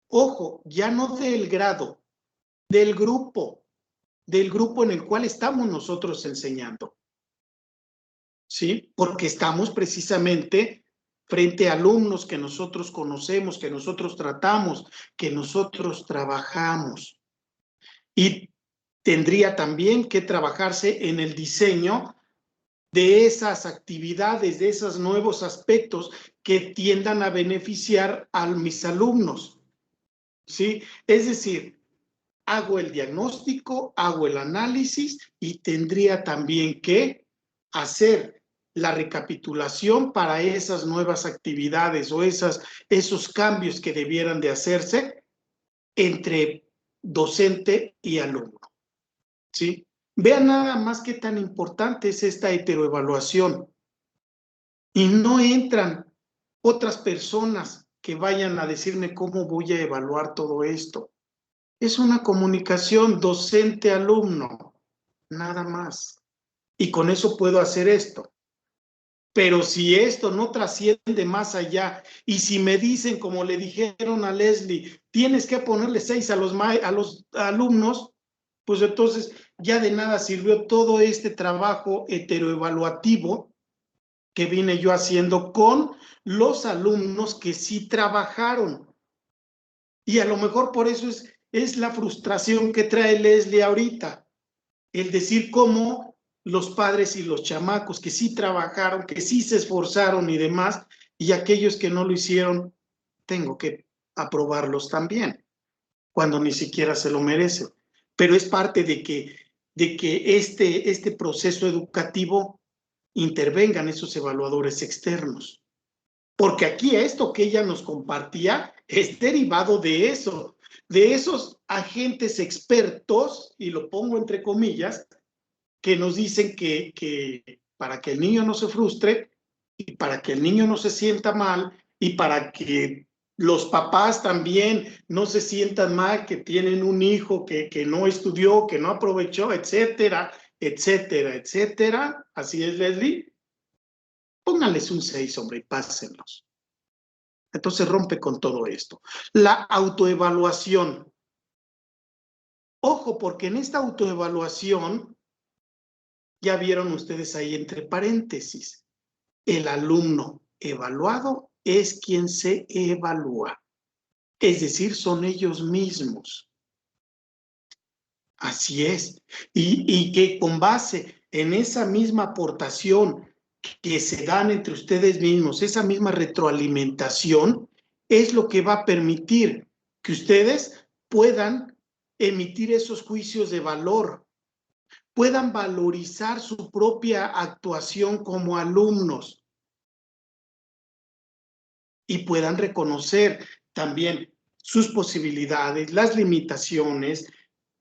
ojo, ya no del grado, del grupo en el cual estamos nosotros enseñando. ¿Sí? Porque estamos precisamente frente a alumnos que nosotros conocemos, que nosotros tratamos, que nosotros trabajamos. Y tendría también que trabajarse en el diseño de esas actividades, de esos nuevos aspectos que tiendan a beneficiar a mis alumnos, ¿sí? Es decir, hago el diagnóstico, hago el análisis y tendría también que hacer la recapitulación para esas nuevas actividades o esos cambios que debieran de hacerse entre docente y alumno, ¿sí? Vean nada más qué tan importante es esta heteroevaluación. Y no entran otras personas que vayan a decirme cómo voy a evaluar todo esto. Es una comunicación docente-alumno, nada más. Y con eso puedo hacer esto. Pero si esto no trasciende más allá, y si me dicen, como le dijeron a Leslie, tienes que ponerle 6 a los alumnos, pues entonces ya de nada sirvió todo este trabajo heteroevaluativo que vine yo haciendo con los alumnos que sí trabajaron. Y a lo mejor por eso es la frustración que trae Leslie ahorita. El decir cómo los padres y los chamacos que sí trabajaron, que sí se esforzaron y demás, y aquellos que no lo hicieron, tengo que aprobarlos también, cuando ni siquiera se lo merecen. Pero es parte de que este proceso educativo intervengan esos evaluadores externos. Porque aquí esto que ella nos compartía es derivado de eso, de esos agentes expertos, y lo pongo entre comillas, que nos dicen que para que el niño no se frustre y para que el niño no se sienta mal y para que los papás también no se sientan mal, que tienen un hijo que no estudió, que no aprovechó, etcétera, etcétera, etcétera. Así es, Leslie. Pónganles un 6, hombre, y pásenlos. Entonces rompe con todo esto. La autoevaluación. Ojo, porque en esta autoevaluación, ya vieron ustedes ahí entre paréntesis, el alumno evaluado es quien se evalúa. Es decir, son ellos mismos. Así es. Y que con base en esa misma aportación que se dan entre ustedes mismos, esa misma retroalimentación, es lo que va a permitir que ustedes puedan emitir esos juicios de valor, puedan valorizar su propia actuación como alumnos y puedan reconocer también sus posibilidades, las limitaciones,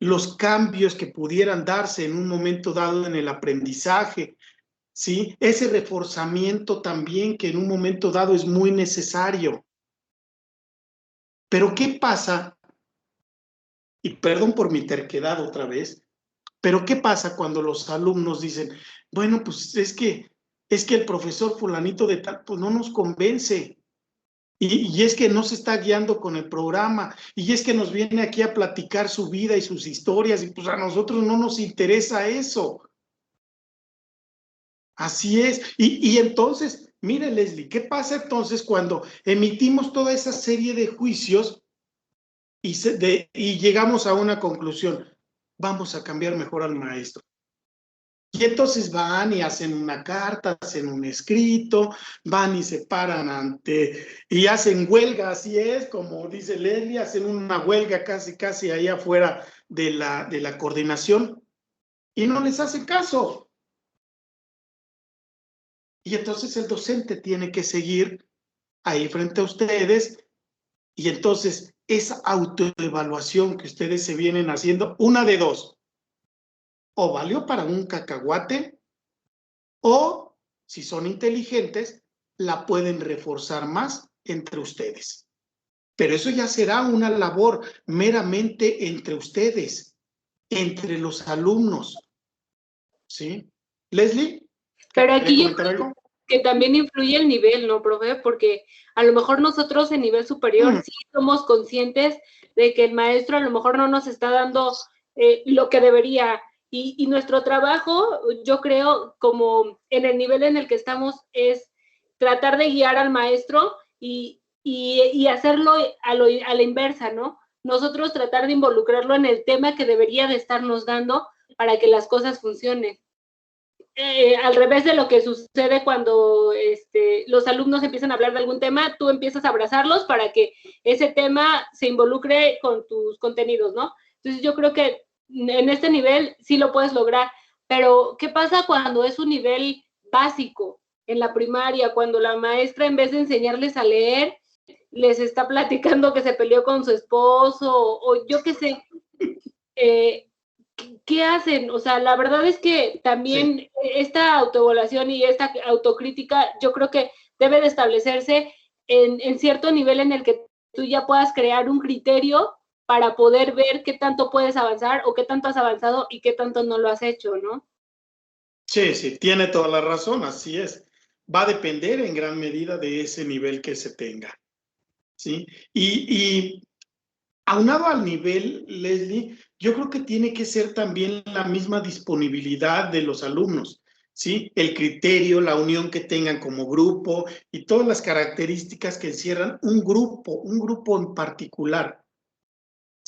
los cambios que pudieran darse en un momento dado en el aprendizaje, ¿sí? Ese reforzamiento también que en un momento dado es muy necesario. Pero ¿qué pasa? Y perdón por mi terquedad otra vez, pero ¿qué pasa cuando los alumnos dicen, bueno, pues es que el profesor fulanito de tal, pues no nos convence? Y es que no se está guiando con el programa, y es que nos viene aquí a platicar su vida y sus historias, y pues a nosotros no nos interesa eso. Así es. Y entonces, mire, Leslie, ¿qué pasa entonces cuando emitimos toda esa serie de juicios y llegamos a una conclusión? Vamos a cambiar mejor al maestro. Y entonces van y hacen una carta, hacen un escrito, van y se paran y hacen huelga, así es, como dice Leslie, hacen una huelga casi ahí afuera de la coordinación y no les hacen caso. Y entonces el docente tiene que seguir ahí frente a ustedes y entonces esa autoevaluación que ustedes se vienen haciendo, una de dos, o valió para un cacahuate, o, si son inteligentes, la pueden reforzar más entre ustedes. Pero eso ya será una labor meramente entre ustedes, entre los alumnos. ¿Sí? ¿Leslie? Pero aquí yo creo que también influye el nivel, ¿no, profe? Porque a lo mejor nosotros en nivel superior sí somos conscientes de que el maestro a lo mejor no nos está dando lo que debería. Y nuestro trabajo, yo creo, como en el nivel en el que estamos, es tratar de guiar al maestro y hacerlo a la inversa, ¿no? Nosotros tratar de involucrarlo en el tema que debería de estarnos dando para que las cosas funcionen. Al revés de lo que sucede cuando los alumnos empiezan a hablar de algún tema, tú empiezas a abrazarlos para que ese tema se involucre con tus contenidos, ¿no? Entonces yo creo que en este nivel sí lo puedes lograr, pero ¿qué pasa cuando es un nivel básico en la primaria, cuando la maestra en vez de enseñarles a leer, les está platicando que se peleó con su esposo o yo qué sé? ¿Qué hacen? O sea, la verdad es que también esta autoevaluación y esta autocrítica, yo creo que debe de establecerse en cierto nivel en el que tú ya puedas crear un criterio para poder ver qué tanto puedes avanzar o qué tanto has avanzado y qué tanto no lo has hecho, ¿no? Sí, tiene toda la razón, así es. Va a depender en gran medida de ese nivel que se tenga. ¿Sí? Y aunado al nivel, Leslie, yo creo que tiene que ser también la misma disponibilidad de los alumnos, ¿sí? El criterio, la unión que tengan como grupo y todas las características que encierran un grupo en particular,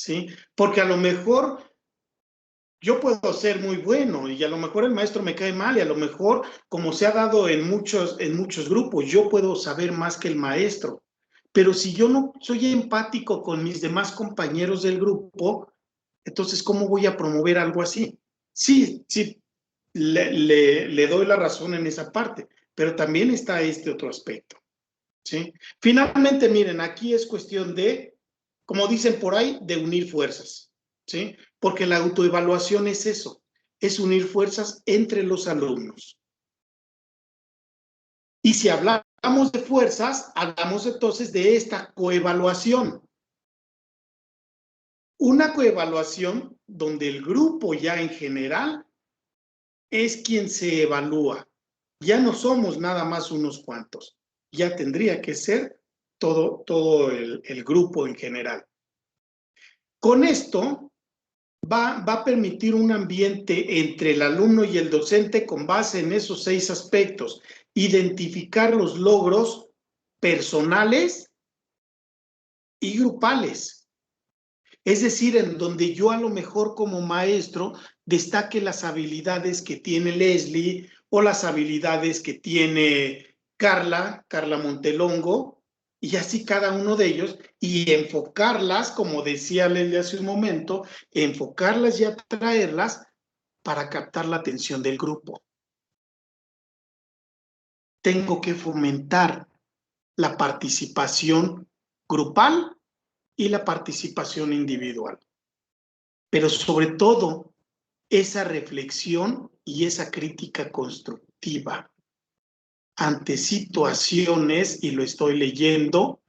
¿sí? Porque a lo mejor yo puedo ser muy bueno y a lo mejor el maestro me cae mal y a lo mejor, como se ha dado en muchos grupos, yo puedo saber más que el maestro. Pero si yo no soy empático con mis demás compañeros del grupo, entonces, ¿cómo voy a promover algo así? Sí, le doy la razón en esa parte, pero también está este otro aspecto, ¿sí? Finalmente, miren, aquí es cuestión de, como dicen por ahí, de unir fuerzas, ¿sí? Porque la autoevaluación es eso, es unir fuerzas entre los alumnos. Y si hablamos de fuerzas, hablamos entonces de esta coevaluación. Una coevaluación donde el grupo ya en general es quien se evalúa. Ya no somos nada más unos cuantos. Ya tendría que ser todo el grupo en general. Con esto va a permitir un ambiente entre el alumno y el docente con base en esos 6 aspectos. Identificar los logros personales y grupales. Es decir, en donde yo a lo mejor como maestro destaque las habilidades que tiene Leslie o las habilidades que tiene Carla Montelongo, y así cada uno de ellos, y enfocarlas, como decía Leslie hace un momento, enfocarlas y atraerlas para captar la atención del grupo. Tengo que fomentar la participación grupal y la participación individual. Pero sobre todo, esa reflexión y esa crítica constructiva ante situaciones, y lo estoy leyendo,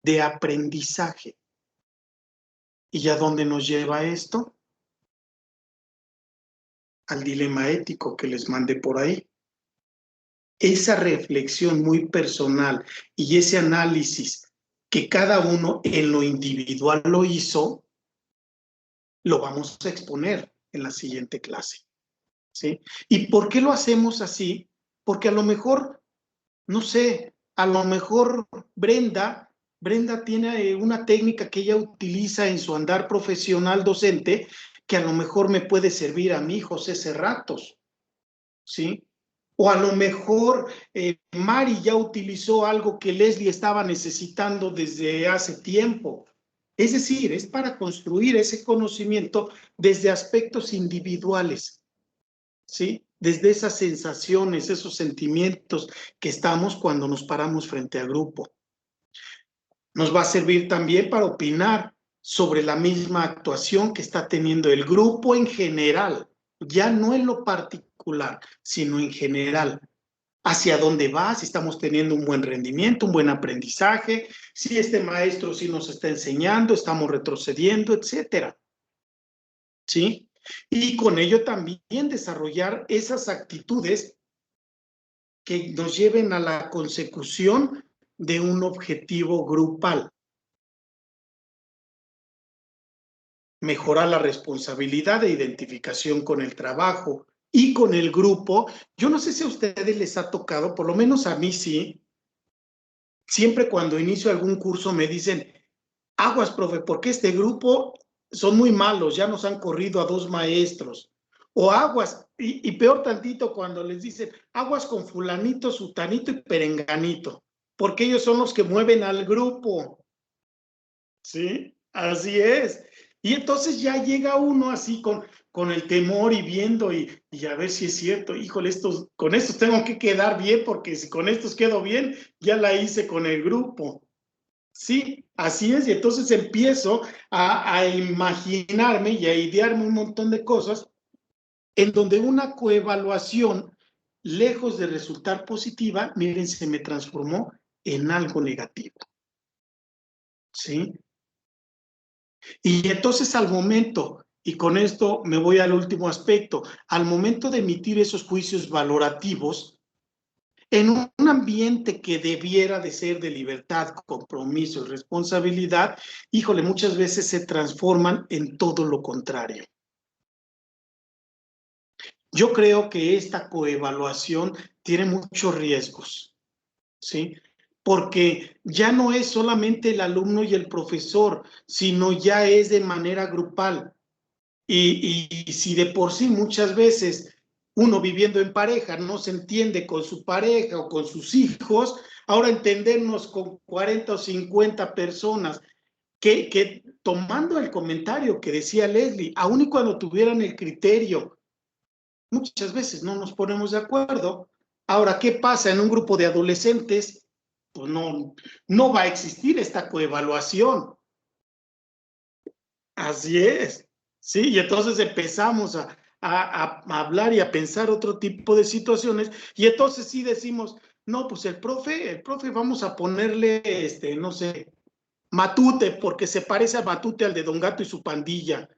de aprendizaje. ¿Y a dónde nos lleva esto? Al dilema ético que les mandé por ahí. Esa reflexión muy personal y ese análisis que cada uno en lo individual lo hizo, lo vamos a exponer en la siguiente clase, ¿sí? ¿Y por qué lo hacemos así? Porque a lo mejor, no sé, a lo mejor Brenda tiene una técnica que ella utiliza en su andar profesional docente que a lo mejor me puede servir a mí, José Cerratos, ¿sí? O a lo mejor Mari ya utilizó algo que Leslie estaba necesitando desde hace tiempo. Es decir, es para construir ese conocimiento desde aspectos individuales, ¿sí? Desde esas sensaciones, esos sentimientos que estamos cuando nos paramos frente al grupo. Nos va a servir también para opinar sobre la misma actuación que está teniendo el grupo en general, ya no en lo particular, sino en general. Hacia dónde va, si estamos teniendo un buen rendimiento, un buen aprendizaje, si este maestro sí nos está enseñando, estamos retrocediendo, etcétera. ¿Sí? Y con ello también desarrollar esas actitudes que nos lleven a la consecución de un objetivo grupal. Mejorar la responsabilidad de identificación con el trabajo y con el grupo. Yo no sé si a ustedes les ha tocado, por lo menos a mí sí, siempre cuando inicio algún curso me dicen, aguas, profe, porque este grupo son muy malos, ya nos han corrido a 2 maestros. O aguas, y peor tantito cuando les dicen, aguas con fulanito, sutanito y perenganito, porque ellos son los que mueven al grupo. ¿Sí? Así es. Y entonces ya llega uno así con el temor y viendo y a ver si es cierto, híjole, con estos tengo que quedar bien porque si con estos quedo bien, ya la hice con el grupo. Sí, así es. Y entonces empiezo a imaginarme y a idearme un montón de cosas en donde una coevaluación, lejos de resultar positiva, miren, se me transformó en algo negativo. ¿Sí? Y entonces al momento, y con esto me voy al último aspecto, al momento de emitir esos juicios valorativos, en un ambiente que debiera de ser de libertad, compromiso y responsabilidad, híjole, muchas veces se transforman en todo lo contrario. Yo creo que esta coevaluación tiene muchos riesgos, ¿sí? porque ya no es solamente el alumno y el profesor, sino ya es de manera grupal. Y si de por sí muchas veces uno viviendo en pareja no se entiende con su pareja o con sus hijos, ahora entendernos con 40 o 50 personas, que tomando el comentario que decía Leslie, aun y cuando tuvieran el criterio, muchas veces no nos ponemos de acuerdo. Ahora, ¿qué pasa en un grupo de adolescentes? Pues no va a existir esta coevaluación. Así es, sí, y entonces empezamos a hablar y a pensar otro tipo de situaciones, y entonces sí decimos, no, pues el profe vamos a ponerle, no sé, Matute, porque se parece a Matute, al de Don Gato y su pandilla,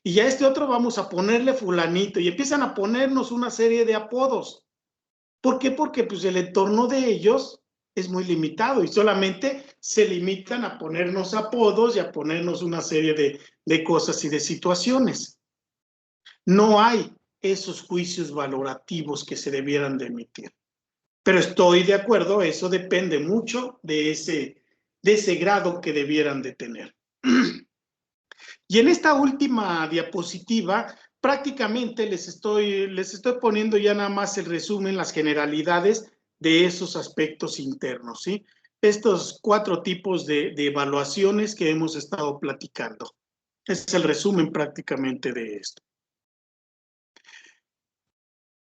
y a este otro vamos a ponerle fulanito, y empiezan a ponernos una serie de apodos. ¿Por qué? Porque pues el entorno de ellos es muy limitado y solamente se limitan a ponernos apodos y a ponernos una serie de cosas y de situaciones. No hay esos juicios valorativos que se debieran de emitir. Pero estoy de acuerdo, eso depende mucho de ese grado que debieran de tener. Y en esta última diapositiva, prácticamente les estoy poniendo ya nada más el resumen, las generalidades de esos aspectos internos, ¿sí? Estos 4 tipos de evaluaciones que hemos estado platicando. Es el resumen prácticamente de esto.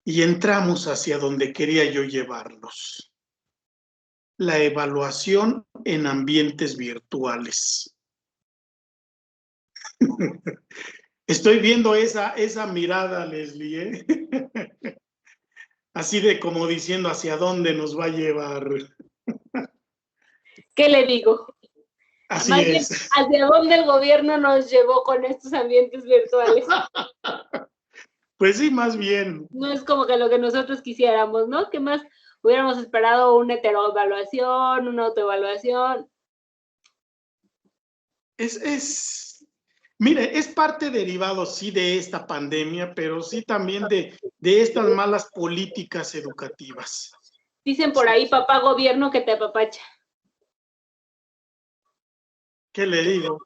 Y entramos hacia donde quería yo llevarlos. La evaluación en ambientes virtuales. Estoy viendo esa mirada, Leslie, ¿eh? Así de como diciendo hacia dónde nos va a llevar. ¿Qué le digo? Así Más es. bien, ¿hacia dónde el gobierno nos llevó con estos ambientes virtuales? Pues sí, más bien. No es como que lo que nosotros quisiéramos, ¿no? ¿Qué más hubiéramos esperado? Una heteroevaluación, una autoevaluación. Mire, es parte derivado, sí, de esta pandemia, pero sí también de estas malas políticas educativas. Dicen por ahí, papá gobierno que te apapacha. ¿Qué le digo?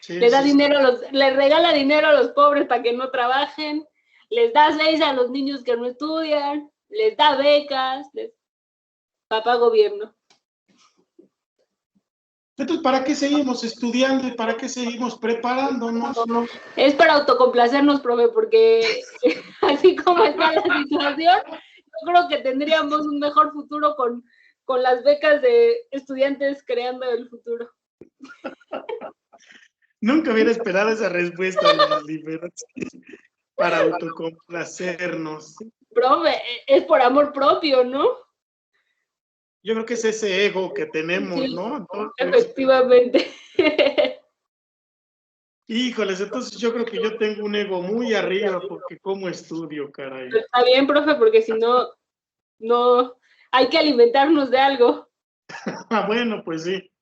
Sí, Le da dinero le regala dinero a los pobres para que no trabajen, les da 6 a los niños que no estudian, les da becas, papá gobierno. Entonces, ¿para qué seguimos estudiando y para qué seguimos preparándonos? Es para autocomplacernos, profe, porque así como está la situación, yo creo que tendríamos un mejor futuro con las becas de estudiantes creando el futuro. Nunca hubiera esperado esa respuesta, Leslie, pero para autocomplacernos. Profe, es por amor propio, ¿no? Yo creo que es ese ego que tenemos, sí, ¿no? Entonces, efectivamente. Híjoles, entonces yo creo que yo tengo un ego muy arriba porque ¿cómo estudio, caray? Está bien, profe, porque si no, hay que alimentarnos de algo. Bueno, pues sí.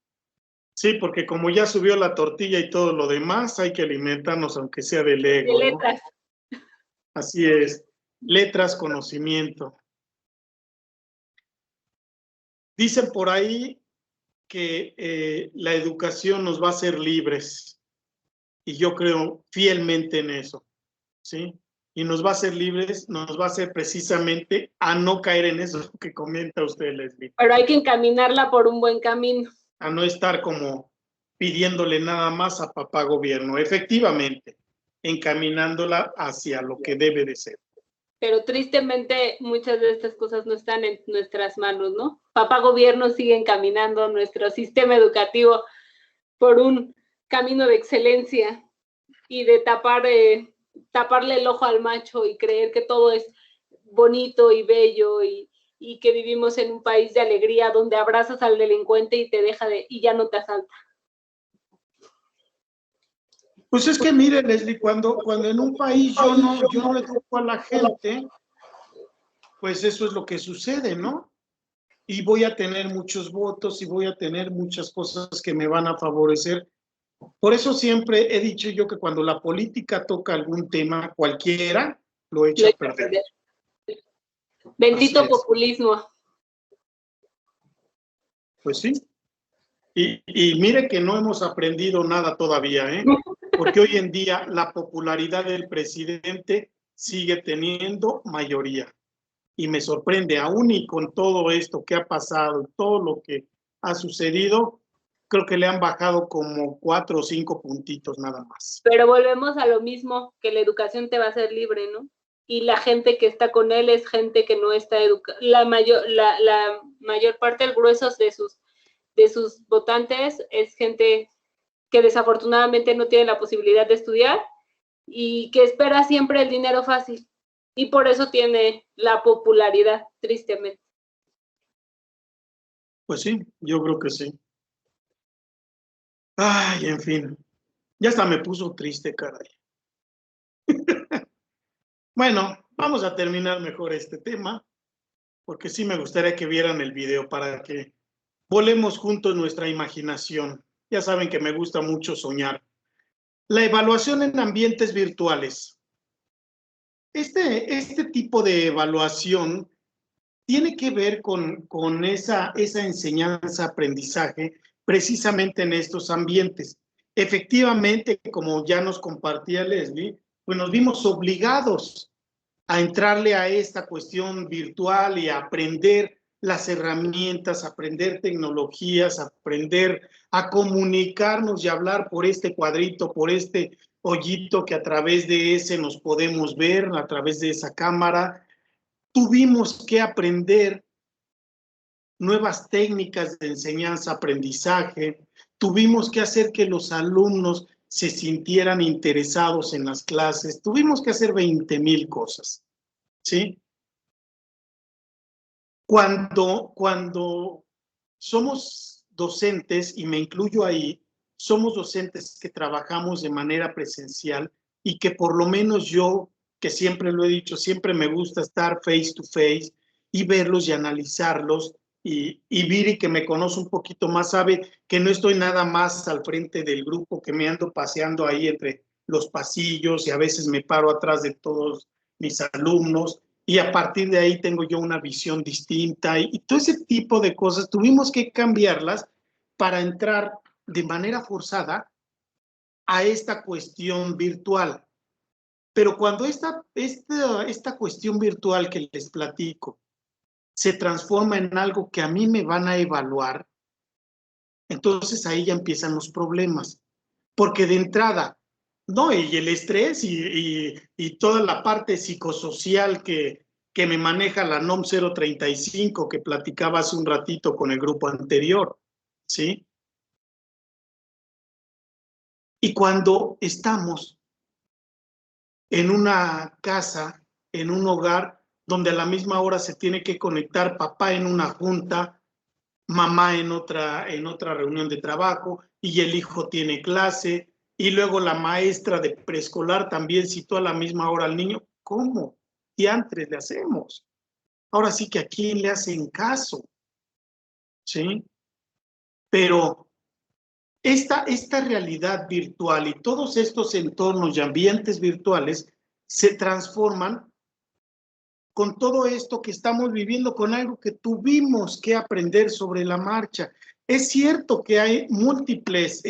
Sí, porque como ya subió la tortilla y todo lo demás, hay que alimentarnos aunque sea del ego. De letras. ¿No? Así es. Letras, conocimiento. Dicen por ahí que la educación nos va a hacer libres. Y yo creo fielmente en eso. ¿Sí? Y nos va a hacer libres, nos va a hacer precisamente a no caer en eso que comenta usted, Leslie. Pero hay que encaminarla por un buen camino. A no estar como pidiéndole nada más a papá gobierno, efectivamente, encaminándola hacia lo que debe de ser. Pero tristemente muchas de estas cosas no están en nuestras manos, ¿no? Papá gobierno sigue encaminando nuestro sistema educativo por un camino de excelencia y de taparle el ojo al macho y creer que todo es bonito y bello y que vivimos en un país de alegría donde abrazas al delincuente y te deja y ya no te asalta. Pues es que mire, Leslie, cuando en un país yo no educo a la gente, pues eso es lo que sucede, ¿no? Y voy a tener muchos votos y voy a tener muchas cosas que me van a favorecer. Por eso siempre he dicho yo que cuando la política toca algún tema, cualquiera, lo echa a perder. Bendito populismo. Pues sí. Y mire que no hemos aprendido nada todavía, ¿eh? Porque hoy en día la popularidad del presidente sigue teniendo mayoría. Y me sorprende, aún y con todo esto que ha pasado, todo lo que ha sucedido, creo que le han bajado como 4 o 5 puntitos nada más. Pero volvemos a lo mismo, que la educación te va a hacer libre, ¿no? Y la gente que está con él es gente que no está educada. La mayor parte, el grueso de sus votantes es gente que desafortunadamente no tiene la posibilidad de estudiar y que espera siempre el dinero fácil. Y por eso tiene la popularidad, tristemente. Pues sí, yo creo que sí. Ay, en fin. Ya hasta me puso triste, caray. Bueno, vamos a terminar mejor este tema, porque sí me gustaría que vieran el video para que volemos juntos nuestra imaginación. Ya saben que me gusta mucho soñar. La evaluación en ambientes virtuales. Este tipo de evaluación tiene que ver con esa enseñanza-aprendizaje precisamente en estos ambientes. Efectivamente, como ya nos compartía Leslie, pues nos vimos obligados a entrarle a esta cuestión virtual y a aprender las herramientas, aprender tecnologías, aprender a comunicarnos y hablar por este cuadrito, por este hoyito que a través de ese nos podemos ver, a través de esa cámara. Tuvimos que aprender nuevas técnicas de enseñanza-aprendizaje, tuvimos que hacer que los alumnos se sintieran interesados en las clases, tuvimos que hacer 20,000 cosas, ¿sí? Cuando somos docentes, y me incluyo ahí, somos docentes que trabajamos de manera presencial y que por lo menos yo, que siempre lo he dicho, siempre me gusta estar face to face y verlos y analizarlos, y Viri, que me conoce un poquito más, sabe que no estoy nada más al frente del grupo, que me ando paseando ahí entre los pasillos y a veces me paro atrás de todos mis alumnos, y a partir de ahí tengo yo una visión distinta y todo ese tipo de cosas tuvimos que cambiarlas para entrar de manera forzada a esta cuestión virtual. Pero cuando esta cuestión virtual que les platico se transforma en algo que a mí me van a evaluar, entonces ahí ya empiezan los problemas. Porque de entrada, no, y el estrés y toda la parte psicosocial que me maneja la NOM 035 que platicaba hace un ratito con el grupo anterior, ¿sí? Y cuando estamos en una casa, en un hogar, donde a la misma hora se tiene que conectar papá en una junta, mamá en otra reunión de trabajo, y el hijo tiene clase, y luego la maestra de preescolar también citó a la misma hora al niño. ¿Cómo? Diantres le hacemos. Ahora sí que a quién le hacen caso, ¿sí? Pero esta realidad virtual y todos estos entornos y ambientes virtuales se transforman con todo esto que estamos viviendo, con algo que tuvimos que aprender sobre la marcha. Es cierto que hay múltiples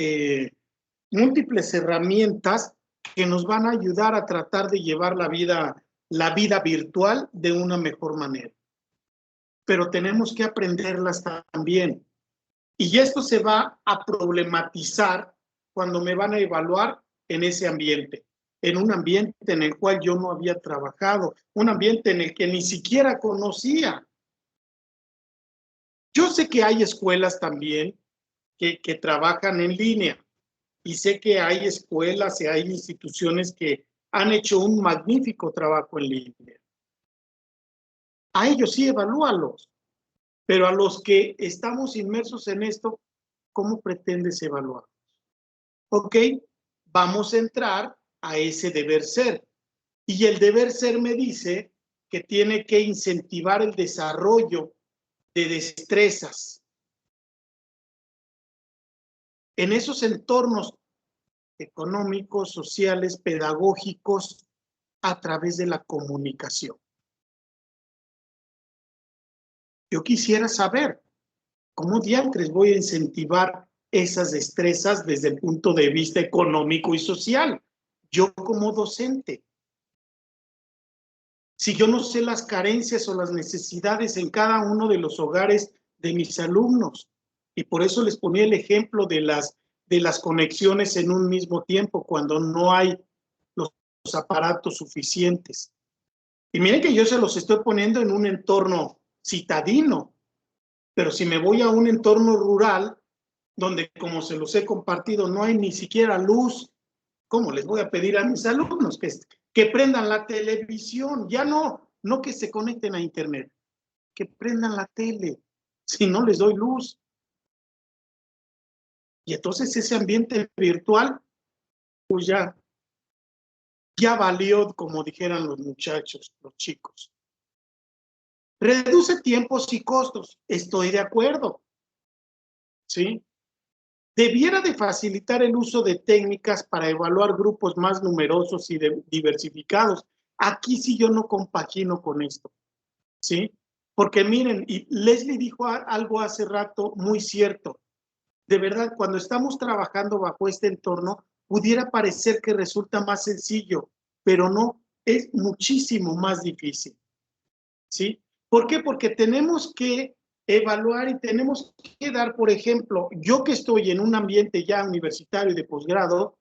herramientas que nos van a ayudar a tratar de llevar la vida virtual de una mejor manera. Pero tenemos que aprenderlas también. Y esto se va a problematizar cuando me van a evaluar en ese ambiente, en un ambiente en el cual yo no había trabajado, un ambiente en el que ni siquiera conocía. Yo sé que hay escuelas también que trabajan en línea y sé que hay escuelas y hay instituciones que han hecho un magnífico trabajo en línea. A ellos sí, evalúalos, pero a los que estamos inmersos en esto, ¿cómo pretendes evaluar? Ok, vamos a entrar a ese deber ser. Y el deber ser me dice que tiene que incentivar el desarrollo de destrezas. En esos entornos económicos, sociales, pedagógicos, a través de la comunicación. Yo quisiera saber ¿cómo diantres voy a incentivar esas destrezas desde el punto de vista económico y social? Yo como docente. Si yo no sé las carencias o las necesidades en cada uno de los hogares de mis alumnos. Y por eso les ponía el ejemplo de las conexiones en un mismo tiempo, cuando no hay los aparatos suficientes. Y miren que yo se los estoy poniendo en un entorno citadino, pero si me voy a un entorno rural, donde, como se los he compartido, no hay ni siquiera luz, ¿cómo les voy a pedir a mis alumnos que prendan la televisión? Ya no que se conecten a internet, que prendan la tele, si no les doy luz. Y entonces ese ambiente virtual, pues ya valió, como dijeran los muchachos, los chicos. Reduce tiempos y costos, estoy de acuerdo, ¿sí? Debiera de facilitar el uso de técnicas para evaluar grupos más numerosos y diversificados. Aquí sí yo no compagino con esto, ¿sí? Porque miren, y Leslie dijo algo hace rato muy cierto. De verdad, cuando estamos trabajando bajo este entorno, pudiera parecer que resulta más sencillo, pero no, es muchísimo más difícil, ¿sí? ¿Por qué? Porque tenemos que evaluar y tenemos que dar, por ejemplo, yo que estoy en un ambiente ya universitario y de posgrado,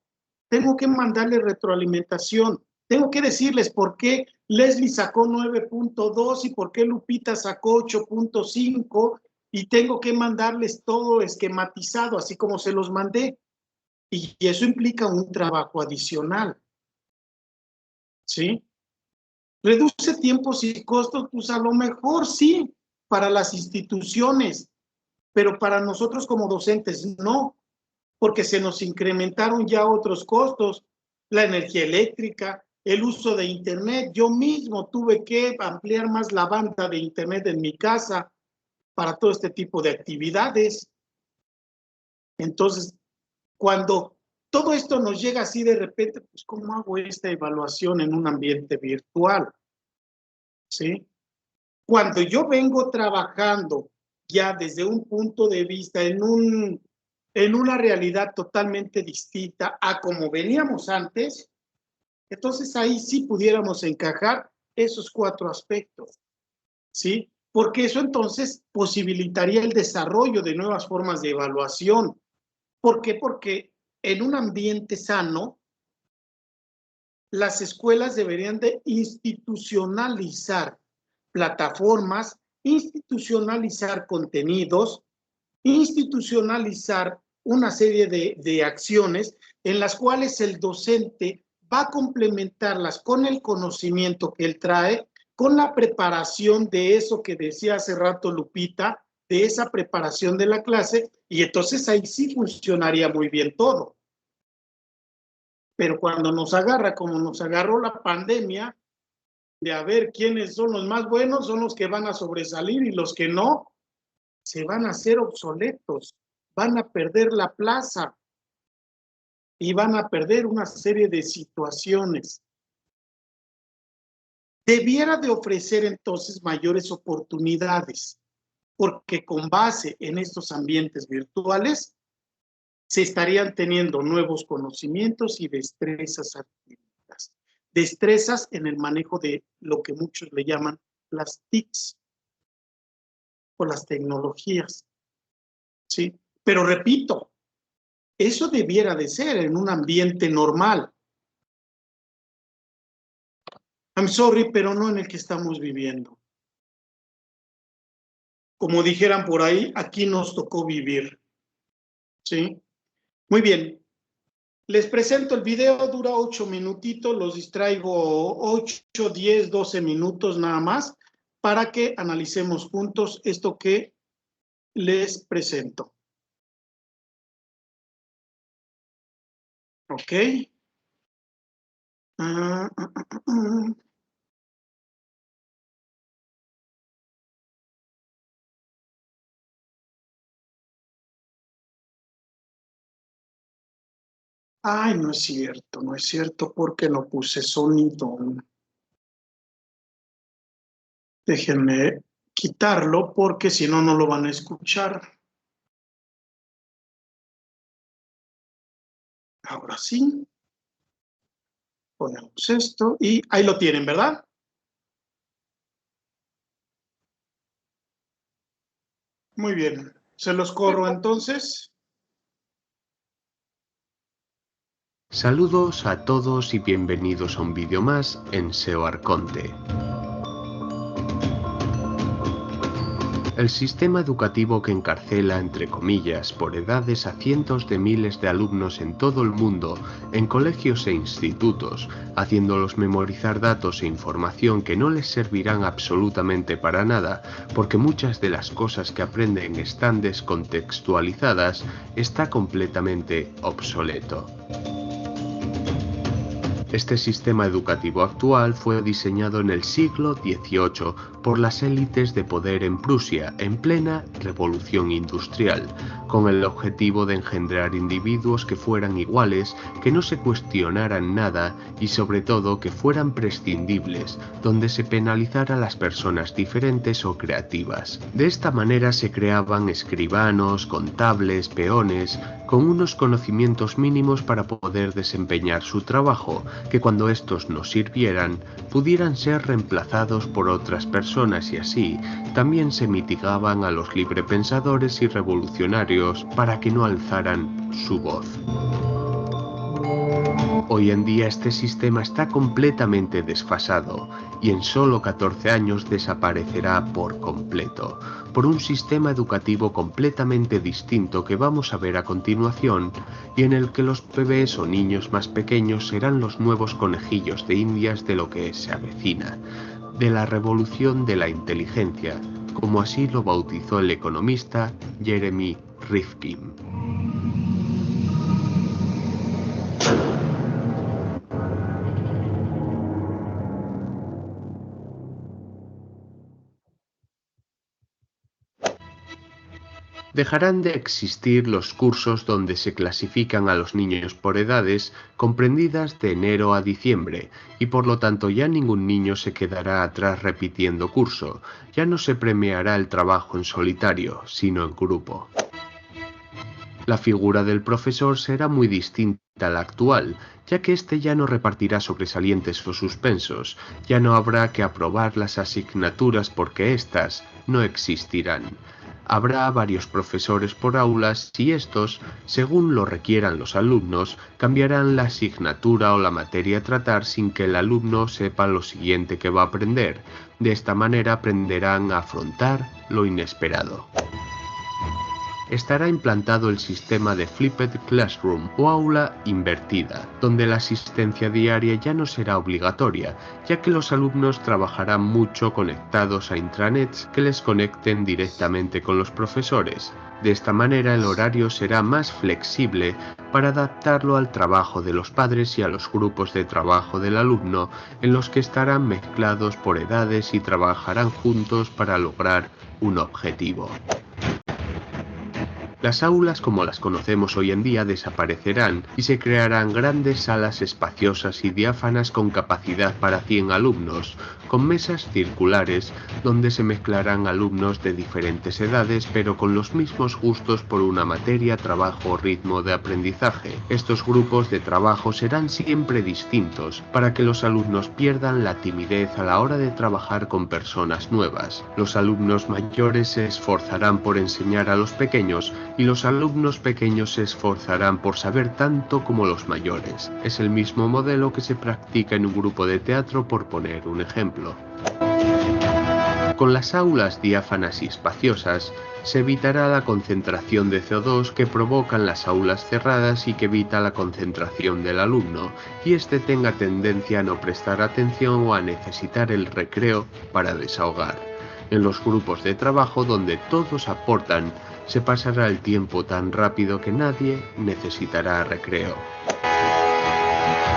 tengo que mandarle retroalimentación, tengo que decirles por qué Leslie sacó 9.2 y por qué Lupita sacó 8.5, y tengo que mandarles todo esquematizado, así como se los mandé, y eso implica un trabajo adicional, ¿sí? Reduce tiempos y costos, pues a lo mejor sí, para las instituciones, pero para nosotros como docentes no, porque se nos incrementaron ya otros costos, la energía eléctrica, el uso de internet. Yo mismo tuve que ampliar más la banda de internet en mi casa para todo este tipo de actividades. Entonces, cuando todo esto nos llega así de repente, pues ¿cómo hago esta evaluación en un ambiente virtual? ¿Sí? Cuando yo vengo trabajando ya desde un punto de vista en una realidad totalmente distinta a como veníamos antes, entonces ahí sí pudiéramos encajar esos 4 aspectos, ¿sí? Porque eso entonces posibilitaría el desarrollo de nuevas formas de evaluación. ¿Por qué? Porque en un ambiente sano, las escuelas deberían de institucionalizar plataformas, institucionalizar contenidos, institucionalizar una serie de acciones en las cuales el docente va a complementarlas con el conocimiento que él trae, con la preparación de eso que decía hace rato Lupita, de esa preparación de la clase, y entonces ahí sí funcionaría muy bien todo. Pero cuando nos agarra, como nos agarró la pandemia, de a ver quiénes son los más buenos, son los que van a sobresalir, y los que no, se van a hacer obsoletos, van a perder la plaza y van a perder una serie de situaciones. Debiera de ofrecer entonces mayores oportunidades, porque con base en estos ambientes virtuales se estarían teniendo nuevos conocimientos y destrezas adquiridas. Destrezas en el manejo de lo que muchos le llaman las TICs o las tecnologías, ¿sí? Pero repito, eso debiera de ser en un ambiente normal. I'm sorry, pero no en el que estamos viviendo. Como dijeran por ahí, aquí nos tocó vivir, ¿sí? Muy bien. Les presento el video, dura 8 minutitos, los distraigo 8, 10, 12 minutos nada más para que analicemos juntos esto que les presento. ¿Ok? Ay, no es cierto porque no puse sonido. Déjenme quitarlo porque si no, no lo van a escuchar. Ahora sí. Ponemos esto y ahí lo tienen, ¿verdad? Muy bien. Se los corro entonces. Saludos a todos y bienvenidos a un vídeo más en SEO Arconte. El sistema educativo que encarcela, entre comillas, por edades a cientos de miles de alumnos en todo el mundo, en colegios e institutos, haciéndolos memorizar datos e información que no les servirán absolutamente para nada, porque muchas de las cosas que aprenden están descontextualizadas, está completamente obsoleto. Este sistema educativo actual fue diseñado en el siglo XVIII por las élites de poder en Prusia en plena revolución industrial, con el objetivo de engendrar individuos que fueran iguales, que no se cuestionaran nada y sobre todo que fueran prescindibles, donde se penalizara a las personas diferentes o creativas. De esta manera se creaban escribanos, contables, peones, con unos conocimientos mínimos para poder desempeñar su trabajo, que cuando estos no sirvieran, pudieran ser reemplazados por otras personas y así también se mitigaban a los librepensadores y revolucionarios para que no alzaran su voz. Hoy en día este sistema está completamente desfasado y en solo 14 años desaparecerá por completo, por un sistema educativo completamente distinto que vamos a ver a continuación y en el que los bebés o niños más pequeños serán los nuevos conejillos de indias de lo que se avecina, de la revolución de la inteligencia, como así lo bautizó el economista Jeremy Rifkin. Dejarán de existir los cursos donde se clasifican a los niños por edades comprendidas de enero a diciembre, y por lo tanto ya ningún niño se quedará atrás repitiendo curso, ya no se premiará el trabajo en solitario, sino en grupo. La figura del profesor será muy distinta a la actual, ya que éste ya no repartirá sobresalientes o suspensos, ya no habrá que aprobar las asignaturas porque éstas no existirán. Habrá varios profesores por aulas y estos, según lo requieran los alumnos, cambiarán la asignatura o la materia a tratar sin que el alumno sepa lo siguiente que va a aprender. De esta manera aprenderán a afrontar lo inesperado. Estará implantado el sistema de Flipped Classroom o aula invertida, donde la asistencia diaria ya no será obligatoria, ya que los alumnos trabajarán mucho conectados a intranets que les conecten directamente con los profesores. De esta manera el horario será más flexible para adaptarlo al trabajo de los padres y a los grupos de trabajo del alumno, en los que estarán mezclados por edades y trabajarán juntos para lograr un objetivo. Las aulas como las conocemos hoy en día desaparecerán y se crearán grandes salas espaciosas y diáfanas con capacidad para 100 alumnos, con mesas circulares donde se mezclarán alumnos de diferentes edades pero con los mismos gustos por una materia, trabajo o ritmo de aprendizaje. Estos grupos de trabajo serán siempre distintos para que los alumnos pierdan la timidez a la hora de trabajar con personas nuevas. Los alumnos mayores se esforzarán por enseñar a los pequeños y los alumnos pequeños se esforzarán por saber tanto como los mayores. Es el mismo modelo que se practica en un grupo de teatro, por poner un ejemplo. Con las aulas diáfanas y espaciosas, se evitará la concentración de CO2 que provocan las aulas cerradas y que evita la concentración del alumno, y éste tenga tendencia a no prestar atención o a necesitar el recreo para desahogar. En los grupos de trabajo donde todos aportan, se pasará el tiempo tan rápido que nadie necesitará recreo.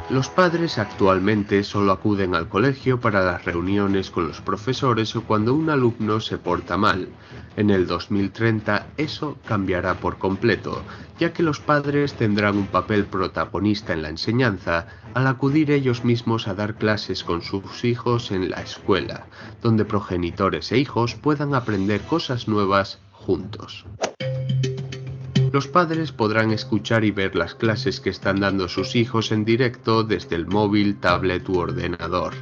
Los padres actualmente solo acuden al colegio para las reuniones con los profesores o cuando un alumno se porta mal. En el 2030 eso cambiará por completo, ya que los padres tendrán un papel protagonista en la enseñanza al acudir ellos mismos a dar clases con sus hijos en la escuela, donde progenitores e hijos puedan aprender cosas nuevas juntos. Los padres podrán escuchar y ver las clases que están dando sus hijos en directo desde el móvil, tablet u ordenador.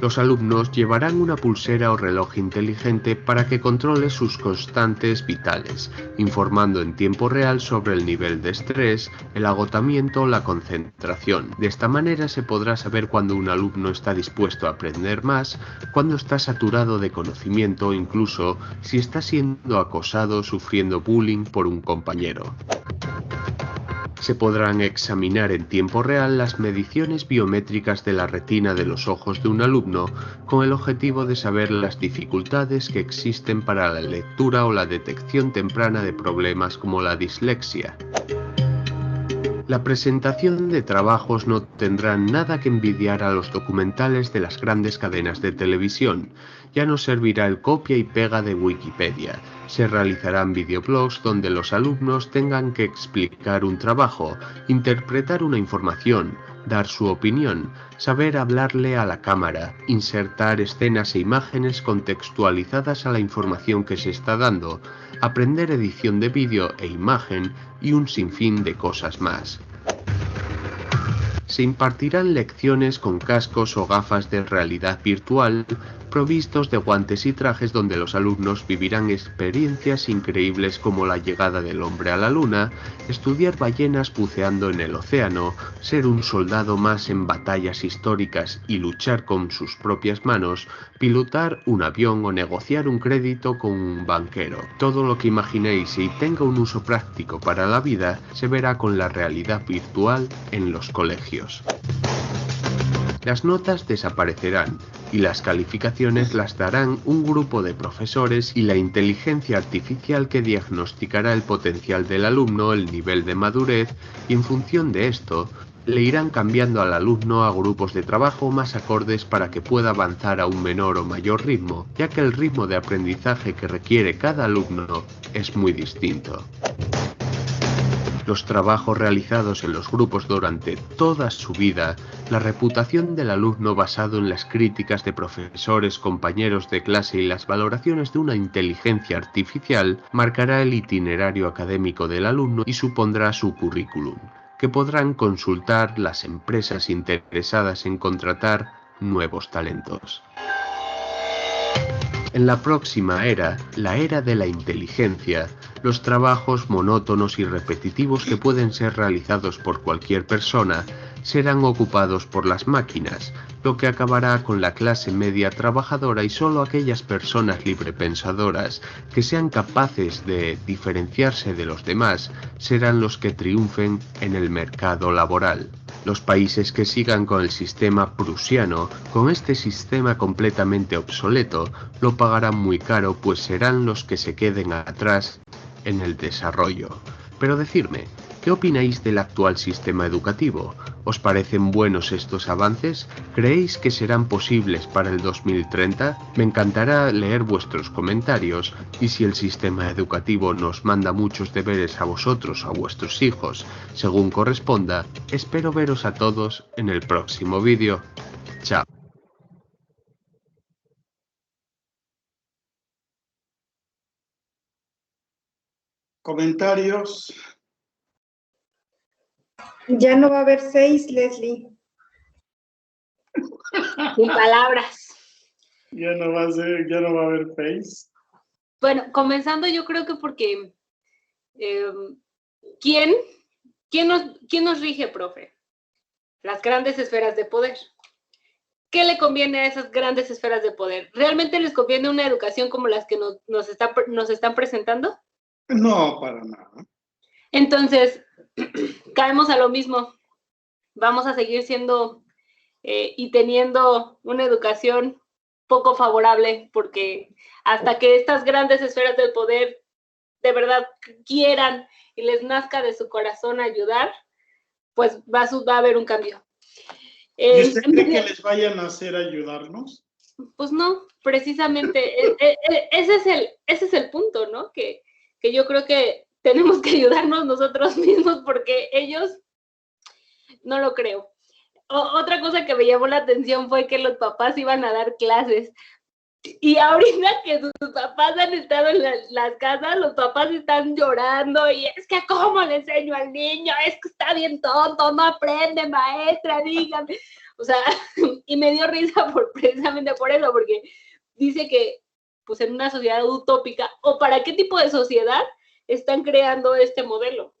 Los alumnos llevarán una pulsera o reloj inteligente para que controle sus constantes vitales, informando en tiempo real sobre el nivel de estrés, el agotamiento o la concentración. De esta manera se podrá saber cuando un alumno está dispuesto a aprender más, cuando está saturado de conocimiento o incluso si está siendo acosado o sufriendo bullying por un compañero. Se podrán examinar en tiempo real las mediciones biométricas de la retina de los ojos de un alumno con el objetivo de saber las dificultades que existen para la lectura o la detección temprana de problemas como la dislexia. La presentación de trabajos no tendrá nada que envidiar a los documentales de las grandes cadenas de televisión. Ya no servirá el copia y pega de Wikipedia. Se realizarán videoblogs donde los alumnos tengan que explicar un trabajo, interpretar una información, dar su opinión, saber hablarle a la cámara, insertar escenas e imágenes contextualizadas a la información que se está dando, aprender edición de vídeo e imagen y un sinfín de cosas más. Se impartirán lecciones con cascos o gafas de realidad virtual provistos de guantes y trajes donde los alumnos vivirán experiencias increíbles como la llegada del hombre a la luna, estudiar ballenas buceando en el océano, ser un soldado más en batallas históricas y luchar con sus propias manos, pilotar un avión o negociar un crédito con un banquero. Todo lo que imaginéis y tenga un uso práctico para la vida se verá con la realidad virtual en los colegios. Las notas desaparecerán y las calificaciones las darán un grupo de profesores y la inteligencia artificial que diagnosticará el potencial del alumno, el nivel de madurez y en función de esto le irán cambiando al alumno a grupos de trabajo más acordes para que pueda avanzar a un menor o mayor ritmo, ya que el ritmo de aprendizaje que requiere cada alumno es muy distinto. Los trabajos realizados en los grupos durante toda su vida, la reputación del alumno basado en las críticas de profesores, compañeros de clase y las valoraciones de una inteligencia artificial marcará el itinerario académico del alumno y supondrá su currículum, que podrán consultar las empresas interesadas en contratar nuevos talentos. En la próxima era, la era de la inteligencia, los trabajos monótonos y repetitivos que pueden ser realizados por cualquier persona serán ocupados por las máquinas, lo que acabará con la clase media trabajadora y solo aquellas personas librepensadoras que sean capaces de diferenciarse de los demás serán los que triunfen en el mercado laboral. Los países que sigan con el sistema prusiano, con este sistema completamente obsoleto, lo pagarán muy caro, pues serán los que se queden atrás en el desarrollo. Pero decidme, ¿qué opináis del actual sistema educativo? ¿Os parecen buenos estos avances? ¿Creéis que serán posibles para el 2030? Me encantará leer vuestros comentarios y si el sistema educativo nos manda muchos deberes a vosotros o a vuestros hijos, según corresponda, espero veros a todos en el próximo vídeo. Chao. Comentarios. Ya no va a haber 6, Leslie. Sin palabras. Ya no va a haber Face. Bueno, comenzando yo creo que porque ¿quién nos rige, profe? Las grandes esferas de poder. ¿Qué le conviene a esas grandes esferas de poder? ¿Realmente les conviene una educación como las que nos están presentando? No, para nada. Entonces, caemos a lo mismo. Vamos a seguir siendo y teniendo una educación poco favorable, porque hasta que estas grandes esferas del poder de verdad quieran y les nazca de su corazón ayudar, pues va a haber un cambio. ¿Y usted cree que les vayan a hacer ayudarnos? Pues no, precisamente ese es el punto, ¿no? Que yo creo que tenemos que ayudarnos nosotros mismos porque ellos no lo creo. Otra cosa que me llamó la atención fue que los papás iban a dar clases. Y ahorita que sus papás han estado en las casas, los papás están llorando y es que ¿cómo le enseño al niño? Es que está bien tonto, no aprende, maestra, dígame. O sea, y me dio risa precisamente por eso, porque dice que pues en una sociedad utópica, o para qué tipo de sociedad están creando este modelo.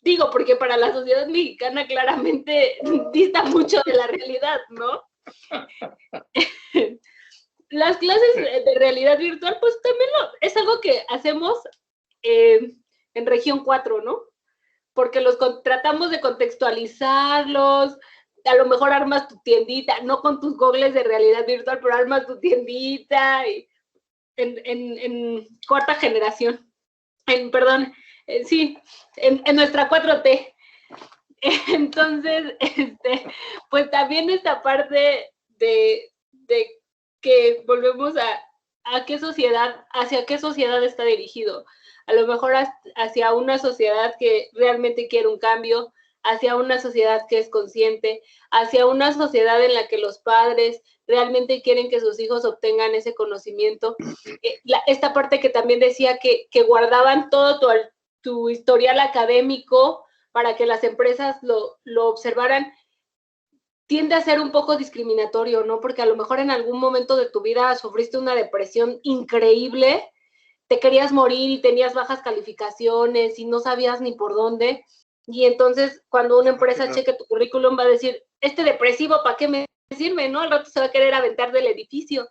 Digo, porque para la sociedad mexicana claramente dista mucho de la realidad, ¿no? Las clases de realidad virtual, pues también es algo que hacemos en región 4, ¿no? Porque tratamos de contextualizarlos, a lo mejor armas tu tiendita, no con tus gogles de realidad virtual, pero armas tu tiendita y en cuarta generación, perdón, sí, en nuestra 4T. Entonces, pues también esta parte de que volvemos a qué sociedad, hacia qué sociedad está dirigido. A lo mejor hacia una sociedad que realmente quiere un cambio, hacia una sociedad que es consciente, hacia una sociedad en la que los padres realmente quieren que sus hijos obtengan ese conocimiento. Esta parte que también decía que guardaban todo tu historial académico para que las empresas lo observaran, tiende a ser un poco discriminatorio, ¿no? Porque a lo mejor en algún momento de tu vida sufriste una depresión increíble, te querías morir y tenías bajas calificaciones y no sabías ni por dónde. Y entonces cuando una empresa cheque tu currículum va a decir, este depresivo, ¿para qué me sirve, no? Al rato se va a querer aventar del edificio.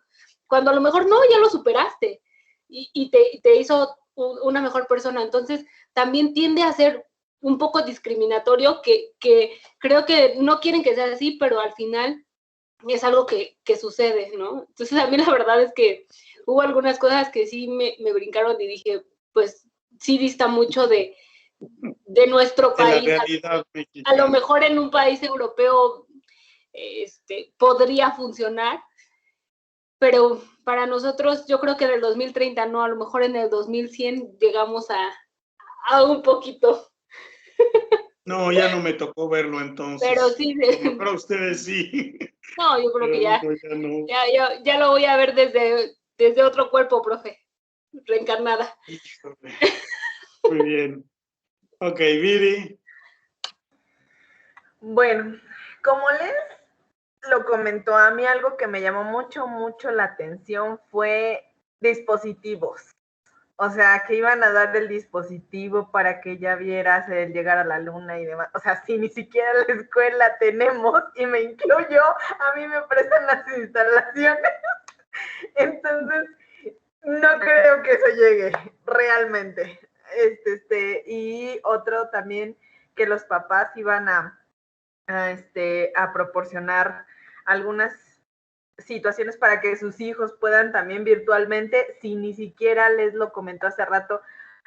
Cuando a lo mejor no, ya lo superaste y te hizo una mejor persona. Entonces también tiende a ser un poco discriminatorio, que creo que no quieren que sea así, pero al final es algo que sucede, ¿no? Entonces a mí la verdad es que hubo algunas cosas que sí me brincaron y dije, pues sí dista mucho de nuestro país. A lo mejor en un país europeo podría funcionar, pero para nosotros yo creo que en el 2030 no, a lo mejor en el 2100 llegamos a un poquito. No, ya no me tocó verlo entonces. Pero sí. Para ustedes sí. No, yo creo que ya, no. ya lo voy a ver desde otro cuerpo, profe. Reencarnada. Híjole. Muy bien. Ok, Viri. Bueno, como les lo comentó, a mí algo que me llamó mucho la atención fue dispositivos. O sea, que iban a dar el dispositivo para que ya vieras el llegar a la luna y demás. O sea, si ni siquiera la escuela tenemos, y me incluyo, a mí me prestan las instalaciones. Entonces, no creo que eso llegue realmente. Y otro también, que los papás iban a proporcionar algunas situaciones para que sus hijos puedan también virtualmente, si ni siquiera les lo comentó hace rato,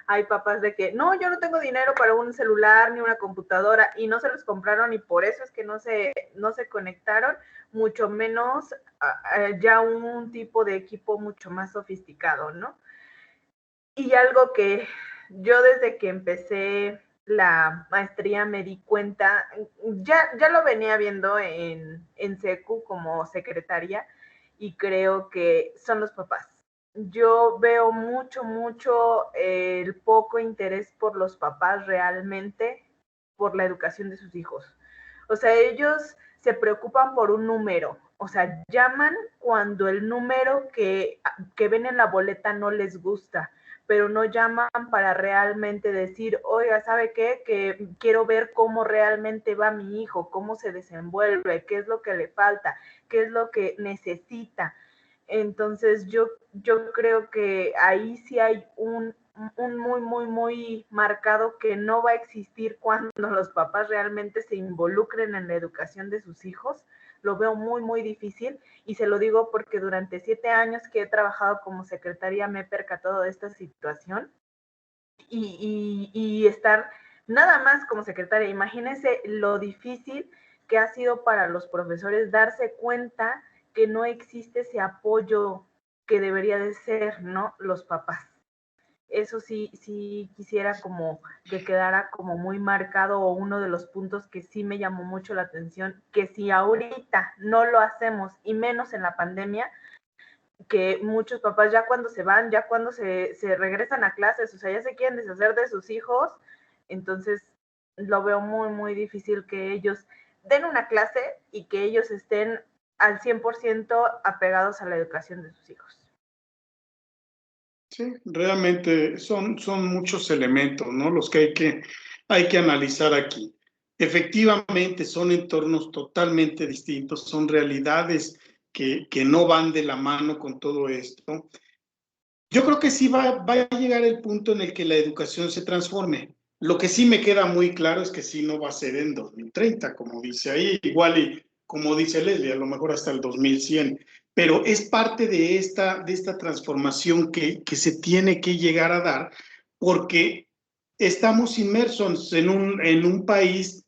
hay papás de que, no, yo no tengo dinero para un celular ni una computadora, y no se los compraron y por eso es que no se conectaron, mucho menos ya un tipo de equipo mucho más sofisticado, ¿no? Y algo que yo desde que empecé la maestría me di cuenta, ya lo venía viendo en SECU como secretaria, y creo que son los papás. Yo veo mucho el poco interés por los papás realmente por la educación de sus hijos. O sea, ellos se preocupan por un número, o sea, llaman cuando el número que ven en la boleta no les gusta, pero no llaman para realmente decir, oiga, ¿sabe qué? Que quiero ver cómo realmente va mi hijo, cómo se desenvuelve, qué es lo que le falta, qué es lo que necesita. Entonces yo creo que ahí sí hay un muy marcado que no va a existir cuando los papás realmente se involucren en la educación de sus hijos. Lo veo muy difícil, y se lo digo porque durante 7 años que he trabajado como secretaria me he percatado de esta situación, y estar nada más como secretaria. Imagínense lo difícil que ha sido para los profesores darse cuenta que no existe ese apoyo que debería de ser, ¿no? Los papás. Eso sí quisiera como que quedara como muy marcado, o uno de los puntos que sí me llamó mucho la atención, que si ahorita no lo hacemos, y menos en la pandemia, que muchos papás ya cuando se van, ya cuando se regresan a clases, o sea, ya se quieren deshacer de sus hijos, entonces lo veo muy, muy difícil que ellos den una clase y que ellos estén al 100% apegados a la educación de sus hijos. Sí, realmente son muchos elementos, ¿no? Los que hay que analizar aquí. Efectivamente, son entornos totalmente distintos, son realidades que no van de la mano con todo esto. Yo creo que sí va a llegar el punto en el que la educación se transforme. Lo que sí me queda muy claro es que sí no va a ser en 2030, como dice ahí, igual y como dice Leslie, a lo mejor hasta el 2100, pero es parte de esta transformación que se tiene que llegar a dar, porque estamos inmersos en un país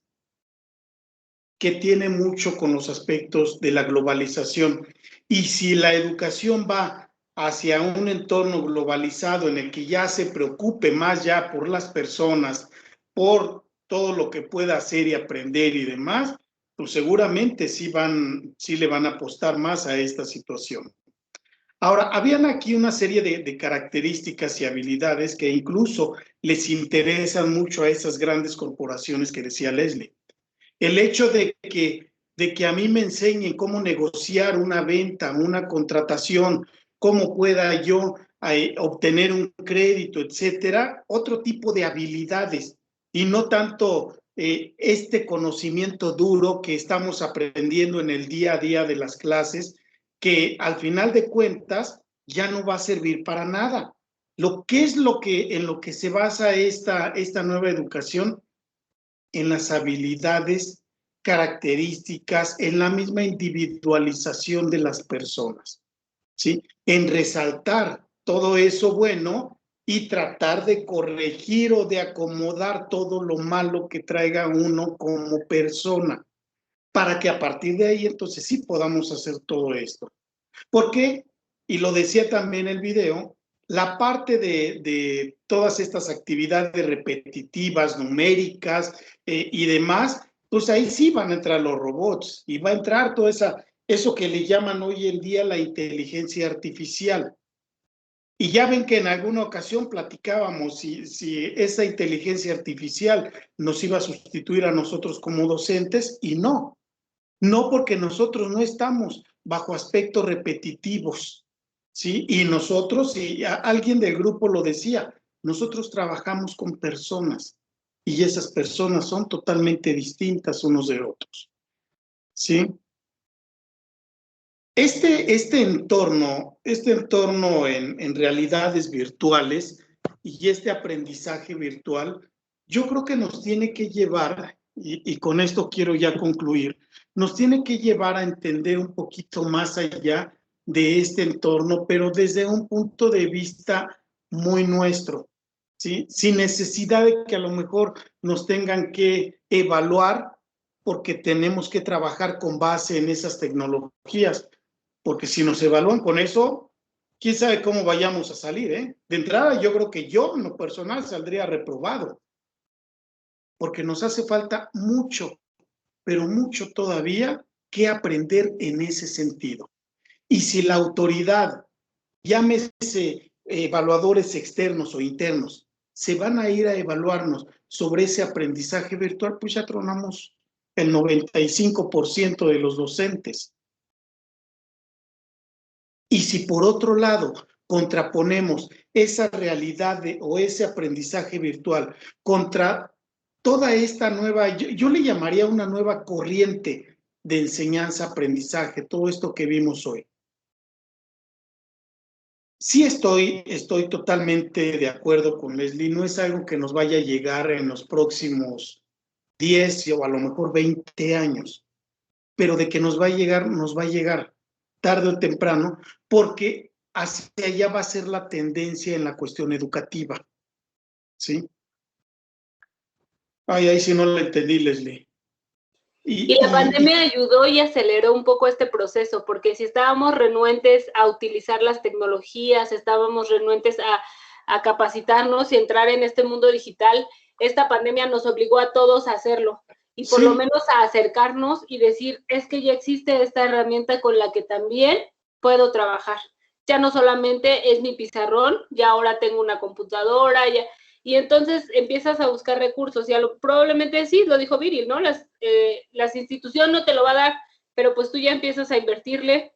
que tiene mucho con los aspectos de la globalización. Y si la educación va hacia un entorno globalizado en el que ya se preocupe más ya por las personas, por todo lo que pueda hacer y aprender y demás, pues seguramente sí le van a apostar más a esta situación. Ahora, habían aquí una serie de características y habilidades que incluso les interesan mucho a esas grandes corporaciones que decía Leslie. El hecho de que a mí me enseñen cómo negociar una venta, una contratación, cómo pueda yo obtener un crédito, etcétera, otro tipo de habilidades y no tanto este conocimiento duro que estamos aprendiendo en el día a día de las clases, que al final de cuentas ya no va a servir para nada. En lo que se basa esta nueva educación, en las habilidades, características, en la misma individualización de las personas, ¿sí? En resaltar todo eso bueno y tratar de corregir o de acomodar todo lo malo que traiga uno como persona, para que a partir de ahí entonces sí podamos hacer todo esto. Porque, y lo decía también el video, la parte de todas estas actividades repetitivas, numéricas y demás, pues ahí sí van a entrar los robots y va a entrar todo eso que le llaman hoy en día la inteligencia artificial. Y ya ven que en alguna ocasión platicábamos si esa inteligencia artificial nos iba a sustituir a nosotros como docentes, y no porque nosotros no estamos bajo aspectos repetitivos, ¿sí? Y nosotros, y alguien del grupo lo decía, nosotros trabajamos con personas y esas personas son totalmente distintas unos de otros, ¿sí? Este entorno en realidades virtuales y este aprendizaje virtual, yo creo que nos tiene que llevar, y con esto quiero ya concluir, nos tiene que llevar a entender un poquito más allá de este entorno, pero desde un punto de vista muy nuestro, ¿sí? Sin necesidad de que a lo mejor nos tengan que evaluar porque tenemos que trabajar con base en esas tecnologías. Porque si nos evalúan con eso, quién sabe cómo vayamos a salir, ¿eh? De entrada, yo creo que yo, en lo personal, saldría reprobado, porque nos hace falta mucho, pero mucho todavía que aprender en ese sentido. Y si la autoridad, llámese evaluadores externos o internos, se van a ir a evaluarnos sobre ese aprendizaje virtual, pues ya tronamos el 95% de los docentes. Y si por otro lado contraponemos esa realidad o ese aprendizaje virtual contra toda esta nueva, yo le llamaría una nueva corriente de enseñanza-aprendizaje, todo esto que vimos hoy. Sí estoy totalmente de acuerdo con Leslie, no es algo que nos vaya a llegar en los próximos 10 o a lo mejor 20 años, pero de que nos va a llegar tarde o temprano, porque hacia allá va a ser la tendencia en la cuestión educativa, ¿sí? Ahí sí no le entendí, Leslie. Y la pandemia ayudó y aceleró un poco este proceso, porque si estábamos renuentes a utilizar las tecnologías, estábamos renuentes a capacitarnos y entrar en este mundo digital, esta pandemia nos obligó a todos a hacerlo. Y por lo menos a acercarnos y decir, es que ya existe esta herramienta con la que también puedo trabajar. ya no solamente es mi pizarrón, ya ahora tengo una computadora, ya, y entonces empiezas a buscar recursos, y probablemente sí, lo dijo Viril, ¿no? Las instituciones no te lo va a dar, pero pues tú ya empiezas a invertirle